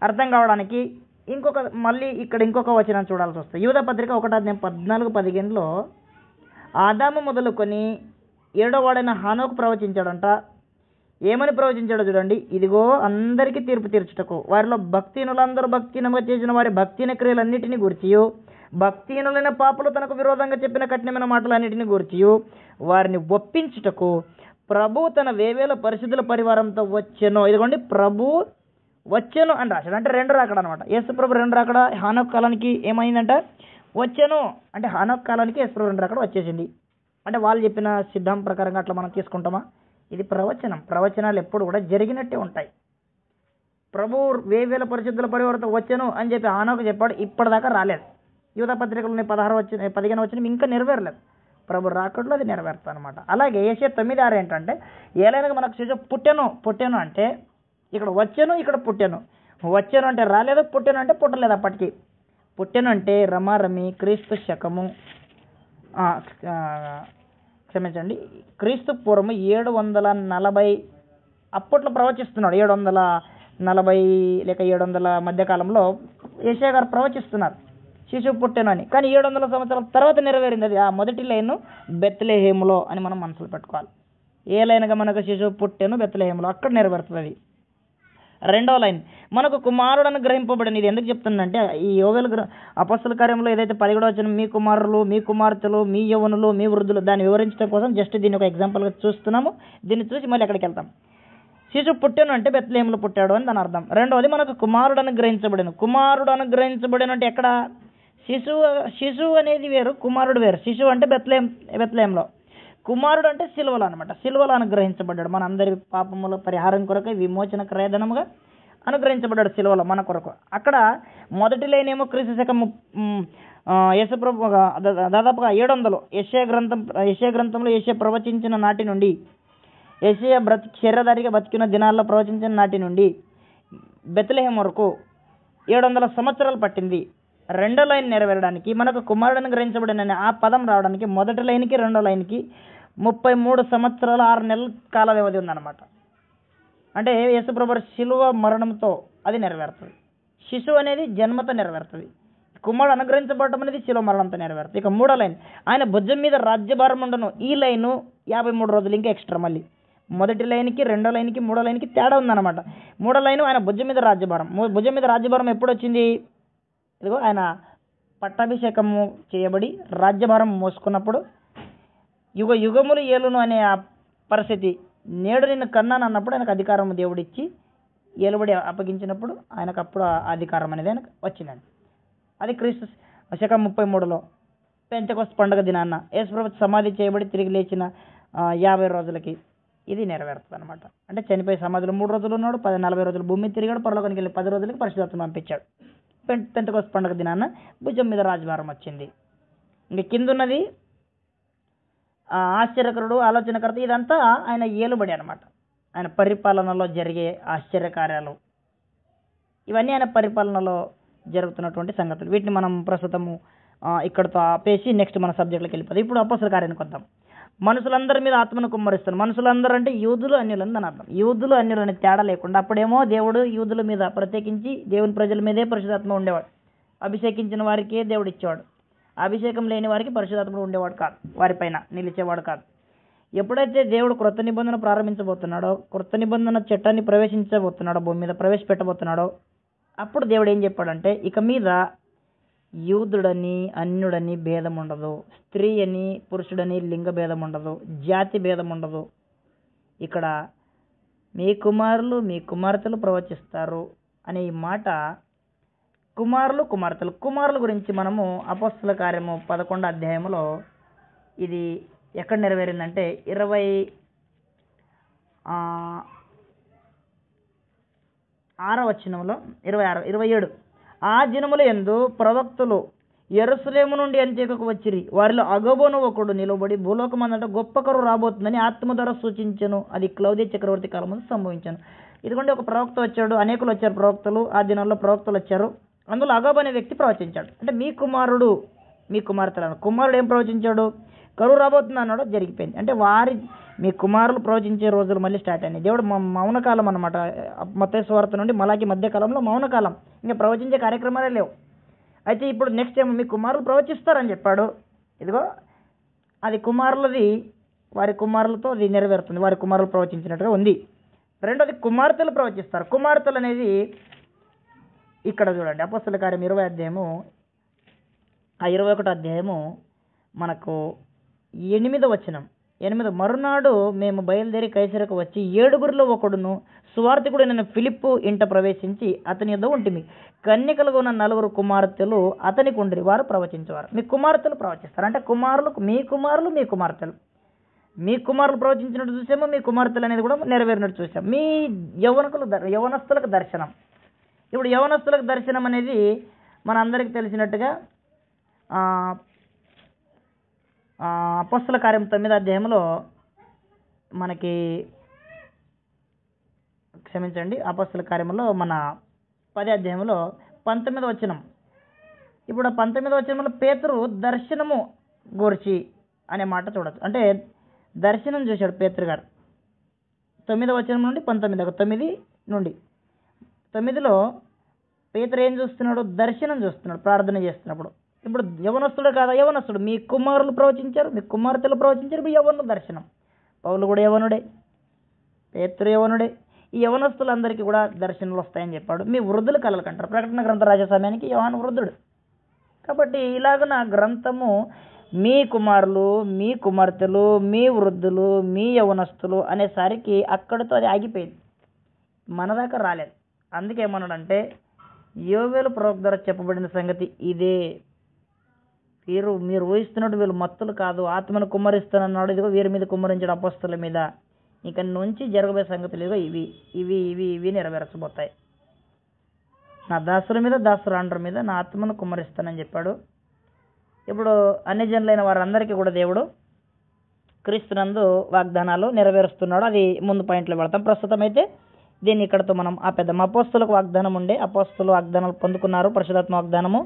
అర్థం కావడానికి మళ్ళీ ఇక్కడ ఇంకొక వచనం చూడాల్సి వస్తుంది. యూదా పత్రిక 1వ అధ్యాయం 14-15లో ఆదాము మొదలుకొని 7వ వాడైన హానోకు ప్రవచించాడంట. ఏమని ప్రవచించాడో చూడండి, ఇదిగో అందరికీ తీర్పు తీర్చుటకు వారిలో భక్తిహీనులందరూ భక్తిహీనంగా చేసిన వారి భక్తిహీన క్రియలన్నిటిని గూర్చియు భక్తిహీనులైన పాపులు తనకు విరోధంగా చెప్పిన కఠినమైన మాటలన్నిటిని గూర్చియు వారిని ఒప్పించుటకు ప్రభు తన వేవేల పరిశుద్ధుల పరివారంతో వచ్చెను. ఇదిగోండి ప్రభు వచ్చెను అని రాశాడు. అంటే 2 రాకడ అనమాట. యేసుప్రభు 2 రాకడ హానోకు కాలానికి ఏమైందంట వచ్చెను, అంటే హానోకు కాలానికి యేసుప్రభు 2 రాకడ వచ్చేసింది. అంటే వాళ్ళు చెప్పిన సిద్ధాంతం ప్రకారంగా అట్లా మనం తీసుకుంటామా? ఇది ప్రవచనం. ప్రవచనాలు ఎప్పుడు కూడా జరిగినట్టే ఉంటాయి. ప్రభు వేవేల పరిశుద్ధుల పరివారంతో వచ్చెను అని చెప్పి హానోకు చెప్పాడు, ఇప్పటిదాకా రాలేదు. యూదా పత్రికలోని 15వ వచనం ఇంకా నెరవేరలేదు. ప్రభు రాకడలో అది నెరవేరుతుంది అనమాట. అలాగే యెషయా 9:6 ఏంటంటే ఏలైనగా మనకు శిశువు పుట్టెను అంటే ఇక్కడ వచ్చాను, ఇక్కడ పుట్టాను. వచ్చాను అంటే రాలేదు, పుట్టాను అంటే పుట్టలేదు. అప్పటికి పుట్టెను అంటే రమారమి క్రీస్తు శకము క్షమించండి, క్రీస్తు పూర్వము 740 అప్పట్లో ప్రవచిస్తున్నాడు. 740 లేక 700 మధ్యకాలంలో యెషయా గారు ప్రవచిస్తున్నారు శిశువు పుట్టెను అని. కానీ 700 సంవత్సరాల తర్వాత నెరవేరింది అది. ఆ మొదటి లైన్ బెత్లెహేములో అని మనం మనసులో పెట్టుకోవాలి. ఏ లైన్గా మనకు శిశువు పుట్టెను బెత్లెహేములో, అక్కడ నెరవేరుతుంది అది. రెండవ లైన్ మనకు కుమారుడు అనుగ్రహింపబడిన. ఇది ఎందుకు చెప్తుందంటే ఈ యోవేలు అపొస్తల కార్యంలో ఏదైతే 17వ వచనం మీ కుమారులు, మీ కుమార్తెలు, మీ యవ్వనులు, మీ వృద్ధులు, దాన్ని వివరించడం కోసం జస్ట్ దీన్ని ఒక ఎగ్జాంపుల్గా చూస్తున్నాము. దీన్ని చూసి మళ్ళీ ఎక్కడికి వెళ్తాం. శిశువు పుట్టెను అంటే బెత్లెహేములో పుట్టాడు అని దాని అర్థం. రెండవది మనకు కుమారుడు అనుగ్రహించబడిన. కుమారుడు అనుగ్రహించబడిన అంటే ఎక్కడ? శిశువు అనేది వేరు, కుమారుడు వేరు. శిశువు అంటే బెత్లెహేములో, కుమారుడు అంటే సిలువలో అనమాట. సిలువలో అనుగ్రహించబడ్డాడు. మన అందరి పాపముల పరిహారం కొరకు విమోచన క్రయధనముగా అనుగ్రహించబడ్డాడు సిలువలో మన కొరకు. అక్కడ మొదటి లైన్ ఏమో క్రీస్తు శకం యేసుప్రభు దాదాపుగా 700 యెషయా గ్రంథంలో యెషయా ప్రవచించిన నాటి నుండి, యెషయా శరీరధారిగా బతికిన దినాల్లో ప్రవచించిన నాటి నుండి బెత్లెహేము వరకు 700 సంవత్సరాలు పట్టింది. రెండో లైన్ నెరవేరడానికి, మనకు కుమారుడని గ్రహించబడిన ఆ పదం రావడానికి మొదటి లైన్కి రెండో లైన్కి 33 సంవత్సరాలు 6 నెలల కాల వ్యవధి ఉందన్నమాట. అంటే యేసుప్రభు శిలువ మరణంతో అది నెరవేరుతుంది. శిశువు అనేది జన్మతో నెరవేరుతుంది. కుమారుడు అనుగ్రహించబడటం అనేది శిలువ మరణంతో నెరవేరుతుంది. ఇక మూడో లైన్ ఆయన భుజం మీద రాజ్యభారం ఉండను. ఈ లైను 53 రోజులు ఇంకా ఎక్స్ట్రా. మళ్ళీ మొదటి లైన్కి రెండో లైన్కి మూడో లైన్కి తేడా ఉందన్నమాట. మూడో లైను ఆయన భుజం మీద రాజ్యభారం. భుజం మీద రాజ్యభారం ఎప్పుడు వచ్చింది? ఇదిగో ఆయన పట్టాభిషేకము చేయబడి రాజ్యభారం మోసుకున్నప్పుడు యుగములు ఏలును అనే ఆ పరిస్థితి. నేడు నిన్ను కన్నాను అన్నప్పుడు ఆయనకు అధికారం దేవుడిచ్చి ఏలుబడి అప్పగించినప్పుడు ఆయనకు అప్పుడు ఆ అధికారం అనేది ఆయనకు వచ్చిందండి. అది క్రీస్తు శకం 33లో పెంతెకొస్తు పండుగ దినాన్న యేసుప్రభు సమాధి చేయబడి తిరిగి లేచిన 50 రోజులకి ఇది నెరవేరుతుంది అనమాట. అంటే చనిపోయి సమాధిలో 3 రోజులు ఉన్నాడు, 40 రోజులు భూమి తిరిగాడు, పరలోకానికి వెళ్ళి 10 రోజులకి పరిశుద్ధాత్మ పంపించాడు. పెంతెకొస్తు పండుగ దినాన్న భుజం మీద రాజభారం వచ్చింది. ఇంక కిందున్నది ఆశ్చర్యకరుడు, ఆలోచనకర్త, ఇదంతా ఆయన ఏలుబడి అనమాట. ఆయన పరిపాలనలో జరిగే ఆశ్చర్యకార్యాలు, ఇవన్నీ ఆయన పరిపాలనలో జరుగుతున్నటువంటి సంగతులు. వీటిని మనం ప్రస్తుతము ఇక్కడతో ఆపేసి నెక్స్ట్ మన సబ్జెక్టులకు వెళ్ళిపోతాం. ఇప్పుడు అపొస్తల కార్యానికి వద్దాం. మనుషులందరి మీద ఆత్మను కుమ్మరిస్తాను. మనుషులందరూ అంటే యూదులు అన్యులు అని అర్థం. యూదులు అన్యులు అనే తేడా లేకుండా అప్పుడేమో దేవుడు యూదుల మీద ప్రత్యేకించి దేవుని ప్రజల మీదే పరిశుధాత్మ ఉండేవాడు. అభిషేకించిన వారికే దేవుడు ఇచ్చేవాడు. అభిషేకం లేని వారికి పరిశుధాత్ముడు ఉండేవాడు కాదు, వారిపైన నిలిచేవాడు కాదు. ఎప్పుడైతే దేవుడు క్రొత్త నిబంధన ప్రారంభించబోతున్నాడో, క్రొత్త నిబంధన చట్టాన్ని ప్రవేశించబోతున్నాడో, భూమి మీద ప్రవేశపెట్టబోతున్నాడో, అప్పుడు దేవుడు ఏం చెప్పాడంటే ఇక మీద యూదుడని అన్యుడని భేదం ఉండదు, స్త్రీ అని పురుషుడని లింగ భేదం ఉండదు, జాతి భేదం ఉండదు. ఇక్కడ మీ కుమారులు మీ కుమార్తెలు ప్రవచిస్తారు అనే ఈ మాట కుమారులు కుమార్తెలు, కుమారుల గురించి మనము అపొస్తల కార్యము 11వ అధ్యాయంలో ఇది ఎక్కడ నెరవేరిందంటే 26వ వచనంలో 27 ఆ దినముల యందు ప్రవక్తలు యెరూషలేము నుండి అంత్యోక్యకు వచ్చిరి. వారిలో అగబోను ఒకడు నిలబడి భూలోకమందట గొప్ప కరువు రాబోతుందని ఆత్మ ద్వారా సూచించెను. అది క్లౌదియ చక్రవర్తి కాలం ముందు సంభవించాను. ఇదిగోండి ఒక ప్రవక్త వచ్చాడు, అనేకులు వచ్చారు ప్రవక్తలు. ఆ దినాల్లో ప్రవక్తలు వచ్చారు. అందులో అగబు అనే వ్యక్తి ప్రవచించాడు. అంటే మీ కుమారుడు మీ కుమార్తెలను. కుమారుడు ఏం ప్రవచించాడు? కరువు రాబోతుంది అన్నాడు, జరిగిపోయింది. అంటే మీ కుమారులు ప్రవచించే రోజులు మళ్ళీ స్టార్ట్ అయినాయి. దేవుడు మౌనకాలం అనమాట. మత్తయి సువార్త నుండి మలాకి మధ్యకాలంలో మౌనకాలం, ఇంకా ప్రవచించే కార్యక్రమాలే లేవు. అయితే ఇప్పుడు నెక్స్ట్ ఏమో మీ కుమారులు ప్రవచిస్తారని చెప్పాడు. ఇదిగో అది కుమారులది, వారి కుమారులతో అది నెరవేరుతుంది. వారి కుమారులు ప్రవచించినట్టుగా ఉంది. రెండోది కుమార్తెలు ప్రవచిస్తారు. కుమార్తెలు అనేది ఇక్కడ చూడండి అపొస్తల కార్యం 20వ అధ్యాయము, ఆ 21వ అధ్యాయము మనకు 8వ వచనం. మరునాడు మేము బయలుదేరి కైసరకు వచ్చి 7గురిలో ఒకడును సువార్తికుడు నేను ఫిలిప్పు ఇంట ప్రవేశించి అతని యొద్ద ఉంటిమి. కన్యకలుగా ఉన్న 4 కుమార్తెలు అతనికి ఉండిరి, వారు ప్రవచించేవారు. మీ కుమార్తెలు ప్రవచిస్తారు. అంటే మీ కుమారులు మీ కుమార్తెలు. మీ కుమారులు ప్రవచించినట్టు చూసాము, మీ కుమార్తెలు అనేది కూడా నెరవేరినట్టు చూసాం. మీ యవనస్తులకు దర్శనం. ఇప్పుడు యవనస్తులకు దర్శనం అనేది మన అందరికీ తెలిసినట్టుగా అపోస్తల కార్యం 9వ అధ్యాయంలో మనకి క్షమించండి, అపోస్తల కార్యంలో మన 10వ అధ్యాయంలో 19వ వచనం. ఇప్పుడు ఆ 19వ వచనంలో పేతురు దర్శనము గూర్చి అనే మాట చూడొచ్చు. అంటే దర్శనం చూశాడు పేతురు గారు. 9వ వచనం నుండి 19, 9 నుండి 9లో పేతురు ఏం చూస్తున్నాడు? దర్శనం చూస్తున్నాడు ప్రార్థన చేస్తున్నప్పుడు. ఇప్పుడు యవనస్తుడు కాదా? యవనస్తుడు. మీ కుమారులు ప్రవచించారు, మీ కుమార్తెలు ప్రవచించారు, మీ యవనులు దర్శనం. పౌలు కూడా యవనుడే, పేతురు యవనుడే. ఈ యవనస్తులందరికీ కూడా దర్శనాలు వస్తాయని చెప్పాడు. మీ వృద్ధులు కలలు కంటారు. ప్రకటన గ్రంథ రాసే సమయానికి యోహాను వృద్ధుడు. కాబట్టి ఇలాగ నా గ్రంథము మీ కుమారులు, మీ కుమార్తెలు, మీ వృద్ధులు, మీ యవనస్తులు అనేసరికి అక్కడితో అది ఆగిపోయింది, మన దాకా రాలేదు. అందుకే ఏమన్నాడంటే యోవేలు ప్రవక్త ద్వారా చెప్పబడిన సంగతి ఇదే. మీరు ఊహిస్తున్నట్టు వీళ్ళు మత్తులు కాదు, ఆత్మను కుమ్మరిస్తానన్నాడు, ఇదిగో వీరి మీద కుమ్మరించడం అపొస్తలుల మీద. ఇక నుంచి జరగబోయే సంగతులు ఇదిగో ఇవి ఇవి ఇవి ఇవి నెరవేర్చబోతాయి. నా దాసుల మీద, దాసురాండ్ర మీద నా ఆత్మను కుమ్మరిస్తానని చెప్పాడు. ఇప్పుడు అన్ని జనులైన వారందరికీ కూడా దేవుడు క్రీస్తునందు వాగ్దానాలు నెరవేరుస్తున్నాడు. అది ముందు పాయింట్లో పెడతాం. ప్రస్తుతం అయితే దీన్ని ఇక్కడతో మనం ఆపేద్దాం. అపోస్తలకు వాగ్దానం ఉండే, అపోస్తలు వాగ్దానాలు పొందుకున్నారు, పరిశుధాత్మ వాగ్దానము.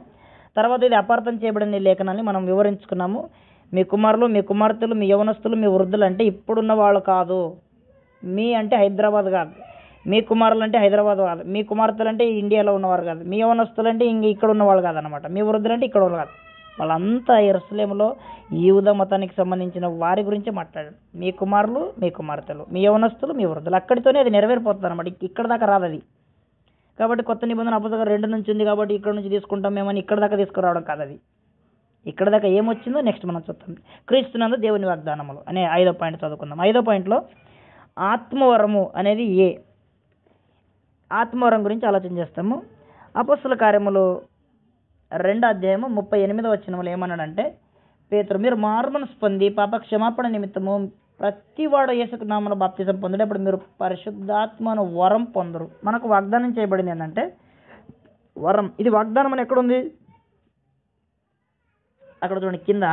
తర్వాత ఇది అపార్థం చేయబడిన లేఖనాన్ని మనం వివరించుకున్నాము. మీ కుమారులు, మీ కుమార్తెలు, మీ యవనస్తులు, మీ వృద్ధులు అంటే ఇప్పుడున్న వాళ్ళు కాదు. మీ అంటే హైదరాబాద్ కాదు, మీ కుమారులు అంటే హైదరాబాద్ కాదు, మీ కుమార్తెలు అంటే ఇండియాలో ఉన్నవారు కాదు, మీ యవనస్తులు అంటే ఇక్కడ ఉన్నవాళ్ళు కాదనమాట, మీ వృద్ధులు అంటే ఇక్కడ వాళ్ళు కాదు. వాళ్ళంతా యెరూషలేములో యూదా మతానికి సంబంధించిన వారి గురించి మాట్లాడారు. మీ కుమారులు, మీ కుమార్తెలు, మీ యవనస్తులు, మీ వృద్ధులు. అక్కడితోనే అది నెరవేరిపోతుంది అనమాట. ఇక్కడ దాకా రాదు అది. కాబట్టి కొత్త నిబంధన అపోస్తలుల 2 నుంచి ఉంది కాబట్టి ఇక్కడ నుంచి తీసుకుంటాం మేమని ఇక్కడ దాకా తీసుకురావడం కాదు అది. ఇక్కడ దాకా ఏమొచ్చిందో నెక్స్ట్ మనం చూద్దాం. క్రీస్తునందు దేవుని వాగ్దానములు అనే 5వ పాయింట్ చదువుకుందాం. 5వ పాయింట్లో ఆత్మవరము అనేది ఆత్మవరం గురించి ఆలోచన చేస్తాము. అపోస్తల కార్యములు 2వ అధ్యాయము 38వ వచనంలో ఏమన్నాడంటే పేతురు, మీరు మారుమనసు పొంది పాప క్షమాపణ నిమిత్తము ప్రతివాడు యేసు నామమున బాప్తిజం పొందుడు, అప్పుడు మీరు పరిశుద్ధాత్మను వరం పొందరు. మనకు వాగ్దానం చేయబడింది ఏంటంటే వరం. ఇది వాగ్దానం అని ఎక్కడుంది? అక్కడ చూడండి కింద.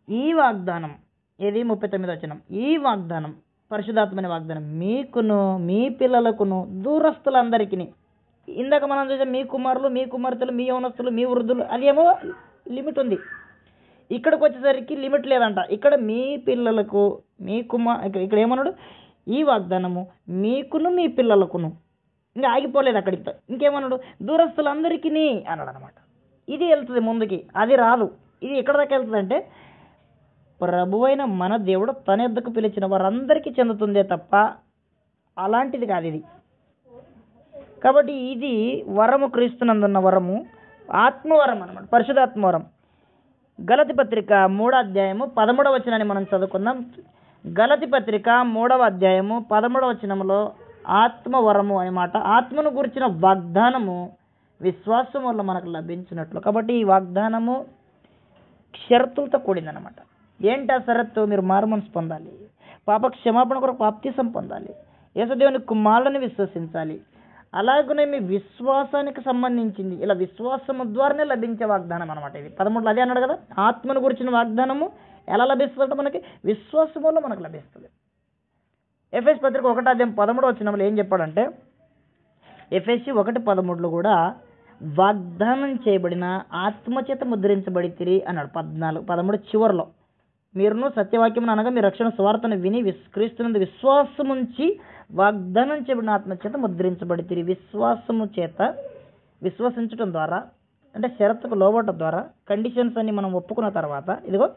ఈ వాగ్దానం ఇది 39వ వచనం. ఈ వాగ్దానం పరిశుద్ధాత్మని వాగ్దానం మీకును మీ పిల్లలకును దూరస్తులందరికీ. ఇందాక మనం చూసాం మీ కుమారులు, మీ కుమార్తెలు, మీ యవనస్తులు, మీ వృద్ధులు, అదేమో లిమిట్ ఉంది. ఇక్కడికి వచ్చేసరికి లిమిట్ లేదంట. ఇక్కడ మీ పిల్లలకు, మీ ఇక్కడ ఏమన్నాడు? ఈ వాగ్దానము మీకును మీ పిల్లలకును. ఇంకా ఆగిపోలేదు అక్కడితో. ఇంకేమన్నాడు? దూరస్తులందరికీ అన్నాడు అనమాట. ఇది వెళ్తుంది ముందుకి, అది రాదు. ఇది ఎక్కడ దాకా వెళ్తుంది అంటే ప్రభువైన మన దేవుడు తన యొద్దకు పిలిచిన వారందరికీ చెందుతుందే తప్ప అలాంటిది కాదు ఇది. కాబట్టి ఇది వరము, క్రీస్తునందున్న వరము, ఆత్మవరం అన్నమాట, పరిశుధాత్మవరం. గలతి పత్రిక 3వ అధ్యాయము 13వ వచనాన్ని మనం చదువుకుందాం. గలతి పత్రిక 3వ అధ్యాయము 13వ వచనంలో ఆత్మవరము అనే మాట, ఆత్మను గురించిన వాగ్దానము విశ్వాసం వల్ల మనకు లభించినట్లు. కాబట్టి ఈ వాగ్దానము షరతులతో కూడిందనమాట. ఏంటి ఆ షరతు? మీరు మారుమనసు పొందాలి, పాప క్షమాపణ కొరకు బాప్తిసం పొందాలి, యేసుదేవుని కుమారుని విశ్వసించాలి. అలాగనే మీ విశ్వాసానికి సంబంధించింది. ఇలా విశ్వాసము ద్వారానే లభించే వాగ్దానం అనమాట ఇది. 13లో అదే అన్నాడు కదా, ఆత్మను గురించిన వాగ్దానము ఎలా లభిస్తుందంటే మనకి విశ్వాసం వల్ల మనకు లభిస్తుంది. ఎఫెసీ పత్రిక 1వ అధ్యాయం 13వ వచనంలో ఏం చెప్పాడంటే, ఎఫెసీ 1:13లో కూడా వాగ్దానం చేయబడిన ఆత్మచేత ముద్రించబడితిరి అన్నాడు. 13 చివరిలో మీరును సత్యవాక్యమును అనగా మీ రక్షణ సువార్తను విని క్రీస్తునందు విశ్వాసముంచి వాగ్దానం చేయబడిన ఆత్మచేత ముద్రించబడితిరి. విశ్వాసము చేత, విశ్వసించడం ద్వారా, అంటే షరతుకు లోబడటం ద్వారా, కండిషన్స్ అన్ని మనం ఒప్పుకున్న తర్వాత ఇదిగో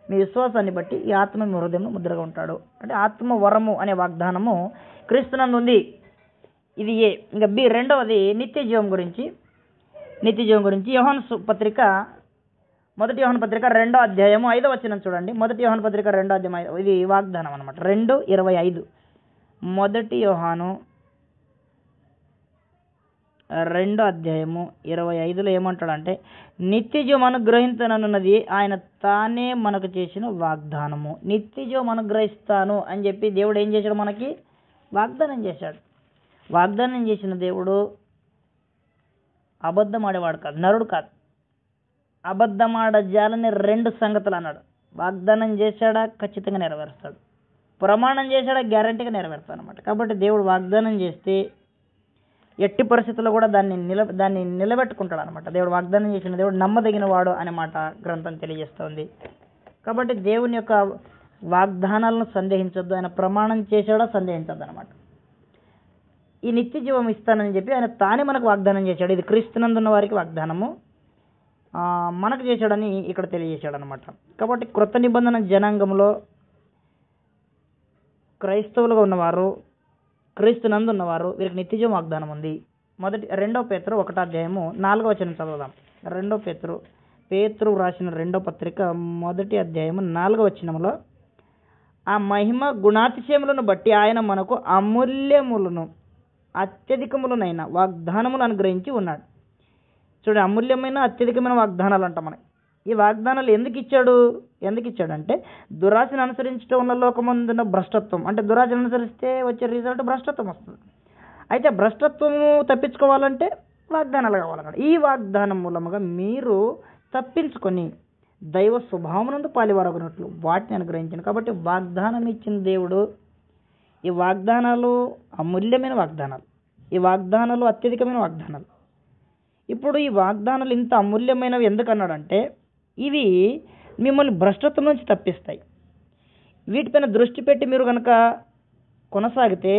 మీ విశ్వాసాన్ని బట్టి ఈ ఆత్మ మీ హృదయంలో ముద్రగా ఉంటాడు. అంటే ఆత్మ వరము అనే వాగ్దానము క్రీస్తునందు ఉంది. ఇది ఏ. ఇంకా బి. రెండవది నిత్య జీవం గురించి. నిత్య జీవం గురించి యోహాను పత్రిక, 1 యోహాను పత్రిక 2వ అధ్యాయము 5వ వచనం చూడండి. 1 యోహాను పత్రిక 2వ అధ్యాయం, ఇది వాగ్దానం అనమాట. 2:25. 1 యోహాను 2వ అధ్యాయము 25లో ఏమంటాడంటే, నిత్య జీవం అనుగ్రహించనున్నది ఆయన తానే మనకు చేసిన వాగ్దానము. నిత్య జీవం అనుగ్రహిస్తాను అని చెప్పి దేవుడు ఏం చేశాడు? మనకి వాగ్దానం చేశాడు. వాగ్దానం చేసిన దేవుడు అబద్ధం ఆడేవాడు కాదు, నరుడు కాదు. అబద్ధమాడజాలని 2 సంగతులు అన్నాడు. వాగ్దానం చేశాడా, ఖచ్చితంగా నెరవేరుస్తాడు. ప్రమాణం చేశాడా, గ్యారంటీగా నెరవేరుస్తాడు అనమాట. కాబట్టి దేవుడు వాగ్దానం చేస్తే ఎట్టి పరిస్థితుల్లో కూడా దాన్ని నిలబెట్టుకుంటాడు అనమాట. దేవుడు వాగ్దానం చేసిన దేవుడు నమ్మదగిన వాడు అనే మాట గ్రంథం తెలియజేస్తుంది. కాబట్టి దేవుని యొక్క వాగ్దానాలను సందేహించొద్దు. ఆయన ప్రమాణం చేశాడో సందేహించొద్దు అనమాట. ఈ నిత్య జీవం ఇస్తానని చెప్పి ఆయన తానే మనకు వాగ్దానం చేశాడు. ఇది క్రీస్తునందున్న వారికి వాగ్దానము మనకు చేశాడని ఇక్కడ తెలియజేశాడు అనమాట. కాబట్టి క్రొత్త నిబంధన జనాంగంలో క్రైస్తవులుగా ఉన్నవారు, క్రీస్తునందు ఉన్నవారు, వీరికి నిత్య జీవం వాగ్దానం ఉంది. 2 పేతురు 1:4 చదువుదాం. 2 పేతురు రాసిన 2వ పత్రిక 1:4 ఆ మహిమ గుణాతిశయములను బట్టి ఆయన మనకు అమూల్యములను అత్యధికములనైన వాగ్దానములు అనుగ్రహించి ఉన్నాడు. చూడండి, అమూల్యమైన అత్యధికమైన వాగ్దానాలు అంట మనకి. ఈ వాగ్దానాలు ఎందుకు ఇచ్చాడంటే దురాశను అనుసరించడం వల్ల లోకమందున భ్రష్టత్వం, అంటే దురాశను అనుసరిస్తే వచ్చే రిజల్ట్ భ్రష్టత్వం వస్తుంది. అయితే భ్రష్టత్వము తప్పించుకోవాలంటే వాగ్దానాలు కావాలన్నాడు. ఈ వాగ్దానం మూలముగా మీరు తప్పించుకొని దైవ స్వభావమునందు పాలివారగునట్లు వాటిని అనుగ్రహించాను. కాబట్టి వాగ్దానం ఇచ్చిన దేవుడు, ఈ వాగ్దానాలు అమూల్యమైన వాగ్దానాలు, ఈ వాగ్దానాలు అత్యధికమైన వాగ్దానాలు. ఇప్పుడు ఈ వాగ్దానాలు ఇంత అమూల్యమైనవి ఎందుకన్నాడంటే ఇవి మిమ్మల్ని భ్రష్టత్వం నుంచి తప్పిస్తాయి. వీటిపైన దృష్టి పెట్టి మీరు కనుక కొనసాగితే,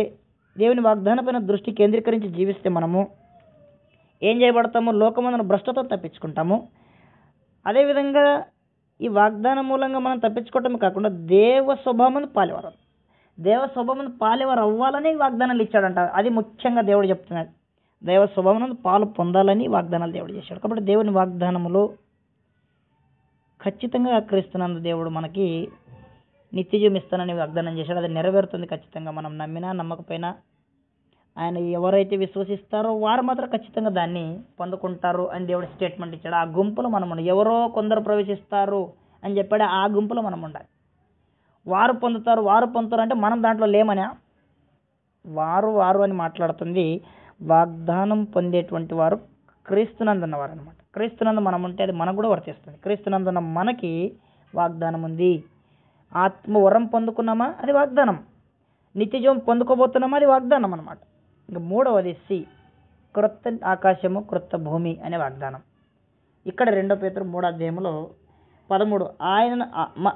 దేవుని వాగ్దానపైన దృష్టి కేంద్రీకరించి జీవిస్తే మనము ఏం చేయబడతాము? లోకమందున భ్రష్టత్వం తప్పించుకుంటాము. అదేవిధంగా ఈ వాగ్దానం మూలంగా మనం తప్పించుకోవటమే కాకుండా దేవ స్వభావం పాలేవారు అవ్వాలని వాగ్దానాలు ఇచ్చాడంట. అది ముఖ్యంగా దేవుడు చెప్తున్నాడు. దైవ స్వభావం పాలు పొందాలని వాగ్దానాలు దేవుడు చేశాడు. కాబట్టి దేవుని వాగ్దానములు ఖచ్చితంగా క్రీస్తునందు దేవుడు మనకి నిత్యజీవం ఇస్తానని వాగ్దానం చేశాడు. అది నెరవేరుతుంది ఖచ్చితంగా. మనం నమ్మినా నమ్మకపోయినా ఆయన ఎవరైతే విశ్వసిస్తారో వారు మాత్రం ఖచ్చితంగా దాన్ని పొందుకుంటారు అని దేవుడు స్టేట్మెంట్ ఇచ్చాడు. ఆ గుంపులో మనం ఉండాలి. ఎవరో కొందరు ప్రవేశిస్తారు అని చెప్పాడు, ఆ గుంపులో మనం ఉండాలి. వారు పొందుతారు అంటే మనం దాంట్లో లేమనా? వారు అని మాట్లాడుతుంది వాగ్దానం పొందేటువంటి వారు క్రీస్తునందు ఉన్నవారు అనమాట. క్రీస్తునందు మనం ఉంటే అది మనకు కూడా వర్తిస్తుంది. క్రీస్తునందున్న మనకి వాగ్దానం ఉంది. ఆత్మ వరం పొందుకున్నామా, అది వాగ్దానం. నిత్యజీవం పొందుకోబోతున్నామా, అది వాగ్దానం అనమాట. ఇంకా 3వది క్రొత్త ఆకాశము క్రొత్త భూమి అనే వాగ్దానం. ఇక్కడ 2 పేతురు 3:13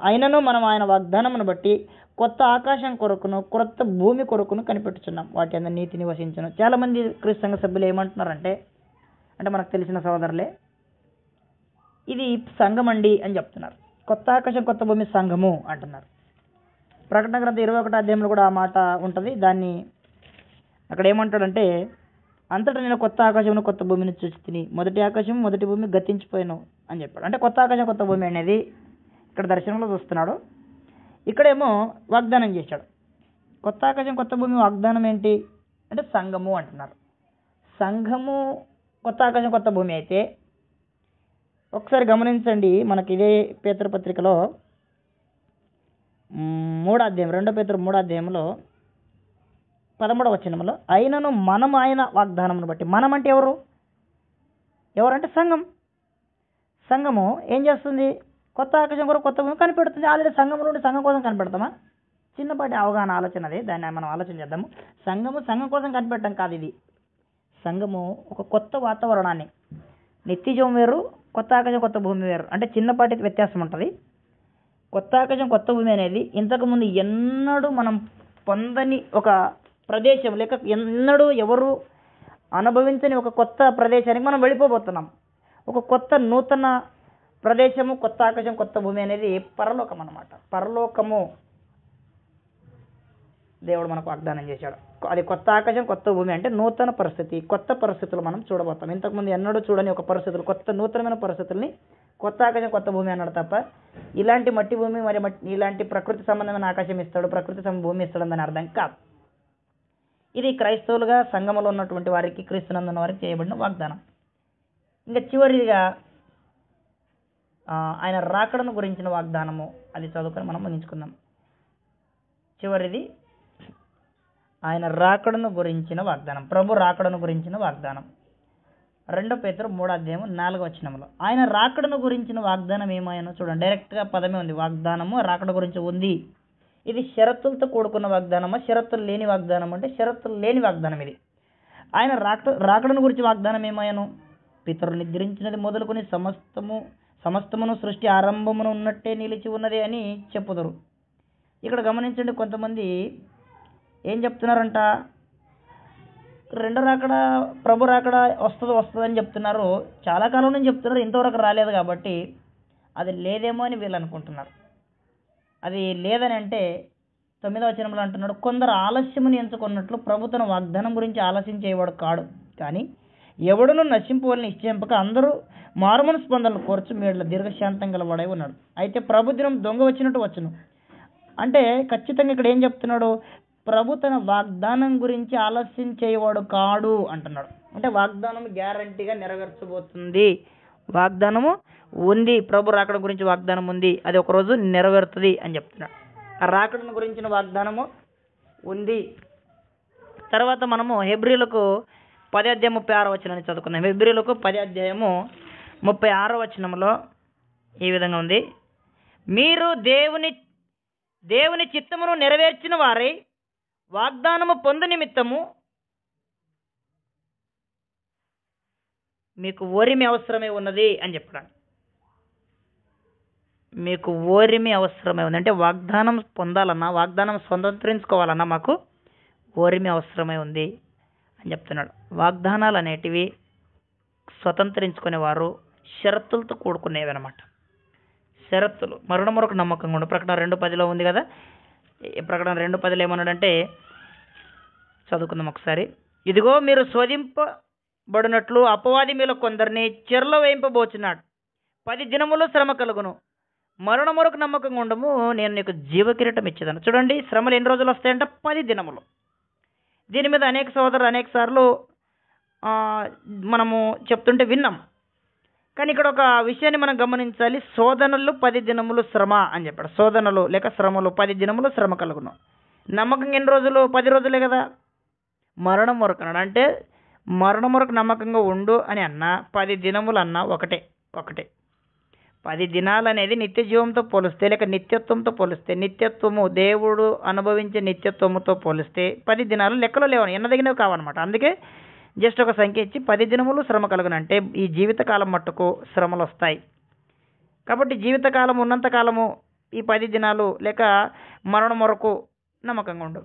ఆయనను మనం ఆయన వాగ్దానమును బట్టి కొత్త ఆకాశం కొరకును క్రొత్త భూమి కొరకును కనిపెట్టుచున్నాం, వాటి అందరి నీతి నివసించను. చాలామంది క్రీస్తు సంఘ సభ్యులు ఏమంటున్నారంటే, మనకు తెలిసిన సోదరులే, ఇది సంఘం అండి అని చెప్తున్నారు. కొత్త ఆకాశం కొత్త భూమి సంఘము అంటున్నారు. ప్రకటన గ్రంథం 21 కూడా ఆ మాట ఉంటుంది. దాన్ని అక్కడ ఏమంటాడంటే, అంతటా నేను కొత్త ఆకాశమును కొత్త భూమిని చూసి తిని మొదటి ఆకాశం మొదటి భూమి గతించిపోయాను అని చెప్పాడు. అంటే కొత్త ఆకాశం కొత్త భూమి అనేది ఇక్కడ దర్శనంలో చూస్తున్నాడు. ఇక్కడేమో వాగ్దానం చేశాడు. కొత్త ఆకాశం కొత్త భూమి వాగ్దానం ఏంటి అంటే సంఘము అంటున్నారు. సంఘము కొత్త ఆకాశం కొత్త భూమి అయితే ఒకసారి గమనించండి, మనకి ఇదే పేతురు పత్రికలో 2 పేతురు 3:13 అయినను మనం ఆయన వాగ్దానమును బట్టి, మనం అంటే ఎవరంటే సంఘము ఏం చేస్తుంది? కొత్త ఆకాశం కొరకు కొత్త భూమి కనిపెడుతుంది. ఆల్రెడీ సంఘంలో ఉండి సంఘం కోసం కనిపెడతామా? చిన్నపాటి అవగాహన ఆలోచన అది. దాన్ని మనం ఆలోచన చేద్దాము. సంఘం కోసం కనిపెట్టడం కాదు. ఇది సంఘము ఒక కొత్త వాతావరణాన్ని, నిత్యజీవం వేరు, కొత్త ఆకాశం కొత్త భూమి వేరు, అంటే చిన్నపాటి వ్యత్యాసం ఉంటుంది. కొత్త ఆకాశం కొత్త భూమి అనేది ఇంతకుముందు ఎన్నడూ మనం పొందని ఒక ప్రదేశం, లేక ఎన్నడూ ఎవరు అనుభవించని ఒక కొత్త ప్రదేశానికి మనం వెళ్ళిపోబోతున్నాం. ఒక కొత్త నూతన ప్రదేశము, కొత్త ఆకాశం కొత్త భూమి అనేది పరలోకం అన్నమాట. పరలోకము దేవుడు మనకు వాగ్దానం చేశాడు. అది కొత్త ఆకాశం కొత్త భూమి అంటే నూతన పరిస్థితి, కొత్త పరిస్థితులు మనం చూడబోతాం. ఇంతకుముందు ఎన్నడూ చూడని ఒక పరిస్థితులు, కొత్త నూతనమైన పరిస్థితుల్ని కొత్త ఆకాశం కొత్త భూమి అన్నాడు తప్ప ఇలాంటి మట్టి భూమి మరి ఇలాంటి ప్రకృతి సంబంధమైన ఆకాశం ఇస్తాడు, ప్రకృతి భూమి ఇస్తాడు అని అర్థం కాదు. ఇది క్రైస్తవులుగా సంఘములో ఉన్నటువంటి వారికి, క్రీస్తునందున్న వారికి చేయబడిన వాగ్దానం. ఇంకా చివరిగా ఆయన రాకడను గురించిన వాగ్దానము, అది చదువుకొని మనం ముగించుకుందాం. చివరిది ఆయన రాకడను గురించిన వాగ్దానం, ప్రభు రాకడను గురించిన వాగ్దానం. 2 పేతురు 3:4 ఆయన రాకడను గురించిన వాగ్దానం ఏమాయనో చూడండి. డైరెక్ట్గా పదమే ఉంది, వాగ్దానము రాకడ గురించి ఉంది. ఇది షరతులతో కూడుకున్న వాగ్దానమా, షరతులు లేని వాగ్దానం అంటే షరతులు లేని వాగ్దానం ఇది. ఆయన రాకడను గురించి వాగ్దానం ఏమాయను, పితరులు నిద్రించినది మొదలుకొని సమస్తమును సృష్టి ఆరంభమును ఉన్నట్టే నిలిచి ఉన్నది అని చెప్పుదురు. ఇక్కడ గమనించండి, కొంతమంది ఏం చెప్తున్నారంట, ప్రభు రాకడ వస్తుందని చెప్తున్నారు. చాలా కాలం నుంచి చెప్తున్నారు, ఇంతవరకు రాలేదు కాబట్టి అది లేదేమో అని వీళ్ళు అనుకుంటున్నారు. అది లేదని అంటే 9వ వచనంలో అంటున్నాడు, కొందరు ఆలస్యముని ఎంచుకున్నట్లు ప్రభు తన వాగ్దానం గురించి ఆలస్యించేవాడు కాడు, కానీ ఎవడును నశింపవలని నిశ్చయింపక అందరూ మారుమనసు పొందాలని కోర్చు మేడల దీర్ఘశాంతం గలవాడై ఉన్నాడు. అయితే ప్రభు దినం దొంగ వచ్చినట్టు వచ్చును అంటే ఖచ్చితంగా ఇక్కడ ఏం చెప్తున్నాడు, ప్రభు తన వాగ్దానం గురించి ఆలస్యం చేయవాడు కాడు అంటున్నాడు. అంటే వాగ్దానం గ్యారంటీగా నెరవేర్చబోతుంది, వాగ్దానము ఉంది, ప్రభు రాకడ గురించి వాగ్దానం ఉంది, అది ఒకరోజు నెరవేరుతుంది అని చెప్తున్నాడు. ఆ రాకడను గురించిన వాగ్దానము ఉంది. తర్వాత మనము హెబ్రీలకు 10:36 చదువుకుందాం. హెబ్రీలకు 10:36 ఈ విధంగా ఉంది, మీరు దేవుని చిత్తమును నెరవేర్చిన వారై వాగ్దానము పొందు నిమిత్తము మీకు ఓరిమి అవసరమే ఉన్నది అని చెప్పాడు. మీకు ఓరిమి అవసరమే ఉంది అంటే వాగ్దానం పొందాలన్నా, వాగ్దానం స్వతంత్రించుకోవాలన్నా మాకు ఓరిమి అవసరమై ఉంది అని చెప్తున్నాడు. వాగ్దానాలు అనేటివి స్వతంత్రించుకునేవారు షరతులతో కూడుకునేవి అనమాట. షరతులు మరొక నమ్మకంగా ఉండు. ప్రకటన 2:10 ఉంది కదా, ప్రకటన 2:10 ఏమన్నాడంటే, చదువుకుందాం ఒకసారి. ఇదిగో మీరు శోధింపబడినట్లు అపవాది మీలో కొందరిని చెరలో వేయింపబోచున్నాడు, 10 దినములు శ్రమ కలుగును, మరొక నమ్మకంగా ఉండము, నేను నీకు జీవకిరీటం ఇచ్చేదాను. చూడండి, శ్రమలు ఎన్ని రోజులు వస్తాయంటే 10 దినములు. దీని మీద అనేక సోదరులు అనేక సార్లు మనము చెప్తుంటే విన్నాం. కానీ ఇక్కడ ఒక విషయాన్ని మనం గమనించాలి, శోధనలు 10 దినములు శ్రమ అని చెప్పాడు. శోధనలు లేక శ్రమలు 10 దినములు శ్రమ కలుగును. నమ్మకం ఎన్ని రోజులు? 10 రోజులే కదా. మరణం వరకు అన్నాడు అంటే మరణం వరకు నమ్మకంగా ఉండు అని అన్నా 10 దినములు అన్నా ఒకటే. 10 దినాలు అనేది నిత్య జీవంతో పోలిస్తే లేక నిత్యత్వంతో పోలిస్తే, నిత్యత్వము దేవుడు అనుభవించే నిత్యత్వముతో పోలిస్తే 10 దినాలు లెక్కలో లేవని ఎన్నదగినవి కావన్నమాట. అందుకే జస్ట్ ఒక సంఖ్య ఇచ్చి 10 దినములు శ్రమ కలుగునంటే ఈ జీవితకాలం మట్టుకు శ్రమలు వస్తాయి. కాబట్టి జీవితకాలం ఉన్నంతకాలము ఈ 10 దినాలు లేక మరణం వరకు నమ్మకంగా ఉండు.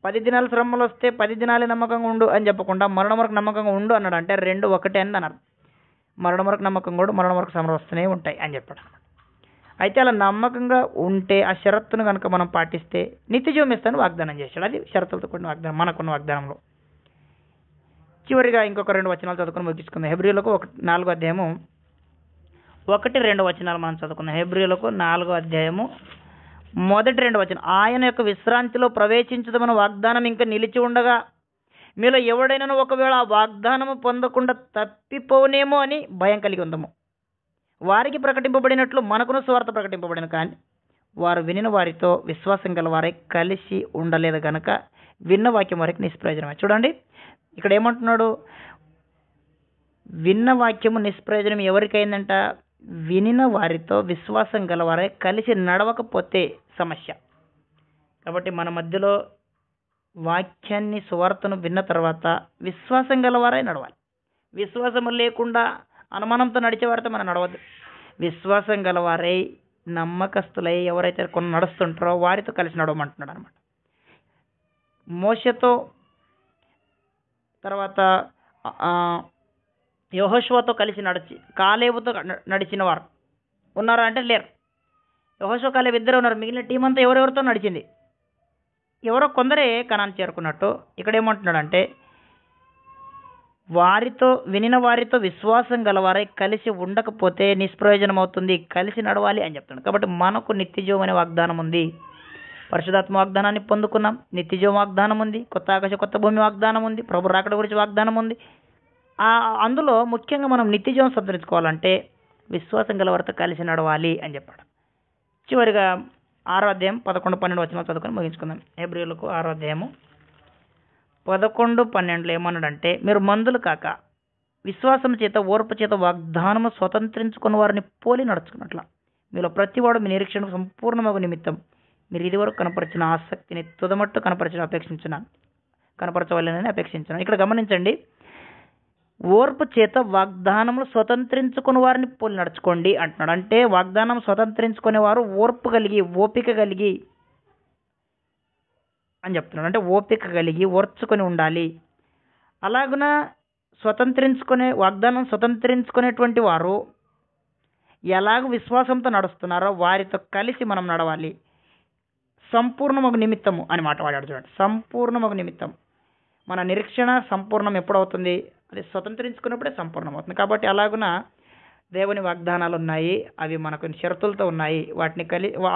10 దినాలు శ్రమలు వస్తే 10 దినాలే నమ్మకంగా ఉండు అని చెప్పకుండా మరణం వరకు నమ్మకంగా ఉండు అన్నాడు. అంటే 2 ఒకటే అని అన్నారు. మరణం వరకు నమ్మకంగా ఉండు, మరణం వరకు శ్రమలు వస్తూనే ఉంటాయి అని చెప్పాడు. అయితే అలా నమ్మకంగా ఉంటే ఆ షరతును కనుక మనం పాటిస్తే నిత్య జీవం ఇస్తాను వాగ్దానం చేశాడు. అది షరతులతో కూడిన వాగ్దానం, మనకున్న వాగ్దానంలో. చివరిగా ఇంకొక 2 వచనాలు చదువుకుని ముగించుకుందాం. హెబ్రీలకు 4:1-2 మనం చదువుకుందాం. హెబ్రీలకు 4 మొదటి 2 ఆయన యొక్క విశ్రాంతిలో ప్రవేశించదమని వాగ్దానం ఇంకా నిలిచి ఉండగా మీలో ఎవడైనా ఒకవేళ ఆ వాగ్దానము పొందకుండా తప్పిపోనేమో అని భయం కలిగి ఉందము. వారికి ప్రకటింపబడినట్లు మనకును సువార్త ప్రకటింపబడిన, కానీ వారు వినిన వారితో విశ్వాసం గల వారై కలిసి ఉండలేదు గనక విన్న వాక్యం వారికి నిష్ప్రయోజనమే. చూడండి ఇక్కడ ఏమంటున్నాడు, విన్న వాక్యము నిష్ప్రయోజనం ఎవరికైందంట? వినిన వారితో విశ్వాసం గలవారై కలిసి నడవకపోతే సమస్య. కాబట్టి మన మధ్యలో వాక్యాన్ని సువార్తను విన్న తర్వాత విశ్వాసం గలవారై నడవాలి. విశ్వాసము లేకుండా అనుమానంతో నడిచేవారితో మనం నడవద్దు. విశ్వాసం గలవారై నమ్మకస్తులై ఎవరైతే కొన్ని నడుస్తుంటారో వారితో కలిసి నడవమంటున్నాడు అనమాట. మోషేతో తర్వాత యెహోషువతో కలిసి కాలేబుతో నడిచిన వారు ఉన్నారా అంటే లేరు. యెహోషువ కాలేబు ఇద్దరే ఉన్నారు. మిగిలిన టీం అంతా ఎవరెవరితో నడిచింది? ఎవరో కొందరే కనాను చేరుకున్నట్టు ఇక్కడ ఏమంటున్నాడంటే వినిన వారితో విశ్వాసం గలవారై కలిసి ఉండకపోతే నిష్ప్రయోజనం అవుతుంది, కలిసి నడవాలి అని చెప్తున్నాడు. కాబట్టి మనకు నిత్యజీవం అనే వాగ్దానం ఉంది. పరిశుధాత్మ వాగ్దానాన్ని పొందుకున్నాం, నిత్యజీవం వాగ్దానం ఉంది, కొత్త ఆకాశ కొత్త భూమి వాగ్దానం ఉంది, ప్రభు రాకడ గురించి వాగ్దానం ఉంది. అందులో ముఖ్యంగా మనం నిత్యజీవం సంతరించుకోవాలంటే విశ్వాసం గలవారితో కలిసి నడవాలి అని చెప్పాడు. చివరిగా 6:11-12 చదువుకొని ముగించుకుందాం. హెబ్రీయులకు 6:11-12 ఏమన్నాడంటే, మీరు మందులు కాక విశ్వాసం చేత ఓర్పు చేత వాగ్దానము స్వతంత్రించుకున్న వారిని పోలి నడుచుకున్నట్ల మీలో ప్రతివాడు మీ నిరీక్షణకు సంపూర్ణమగు నిమిత్తం మీరు ఇదివరకు కనపరిచిన ఆసక్తిని తుదమట్టు కనపరచవలనని అపేక్షించున్నాను. ఇక్కడ గమనించండి, ఓర్పు చేత వాగ్దానములు స్వతంత్రించుకుని వారిని పోలి నడుచుకోండి అంటున్నాడు. అంటే వాగ్దానం స్వతంత్రించుకునేవారు ఓర్పు కలిగి ఓపిక కలిగి అని చెప్తున్నాడు. అంటే ఓపిక కలిగి ఓర్చుకొని ఉండాలి. అలాగున వాగ్దానం స్వతంత్రించుకునేటువంటి వారు ఎలాగ విశ్వాసంతో నడుస్తున్నారో వారితో కలిసి మనం నడవాలి. సంపూర్ణమగు నిమిత్తము అని మాట వాడాడు చూడండి. సంపూర్ణమగు నిమిత్తం. మన నిరీక్షణ సంపూర్ణం ఎప్పుడవుతుంది? అది స్వతంత్రించుకున్నప్పుడే సంపూర్ణం అవుతుంది. కాబట్టి అలాగున దేవుని వాగ్దానాలు ఉన్నాయి, అవి మనకు షరతులతో ఉన్నాయి. వాటిని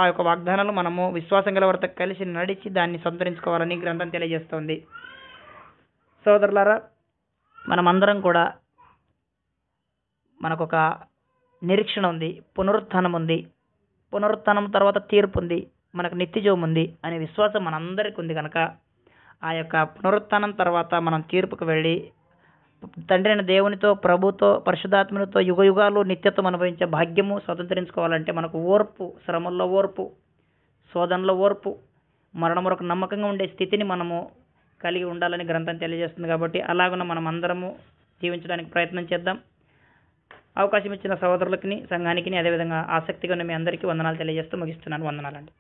ఆ యొక్క వాగ్దానాలు మనము విశ్వాసం గల వారితో కలిసి నడిచి దాన్ని స్వతంత్రించుకోవాలని గ్రంథం తెలియజేస్తుంది. సోదరులారా, మనమందరం కూడా మనకొక నిరీక్షణ ఉంది, పునరుత్థానం ఉంది, పునరుత్థానం తర్వాత తీర్పు ఉంది, మనకు నిత్యజీవం ఉంది అనే విశ్వాసం మనందరికీ ఉంది కనుక ఆ యొక్క పునరుత్థానం తర్వాత మనం తీర్పుకు వెళ్ళి తండ్రి అయిన దేవునితో, ప్రభుతో, పరిశుద్ధాత్మనితో యుగయుగాలు నిత్యత్వం అనుభవించే భాగ్యము స్వతంత్రించుకోవాలంటే మనకు ఓర్పు, శ్రమల్లో ఓర్పు, శోధనలో ఓర్పు, మరణం వరకు నమ్మకంగా ఉండే స్థితిని మనము కలిగి ఉండాలని గ్రంథం తెలియజేస్తుంది. కాబట్టి అలాగున మనం అందరము జీవించడానికి ప్రయత్నం చేద్దాం. అవకాశం ఇచ్చిన సహోదరులకి, సంఘానికి, అదేవిధంగా ఆసక్తిగా ఉన్న మీ అందరికీ వందనాలు తెలియజేస్తూ ముగిస్తున్నాను. వందనాలండి.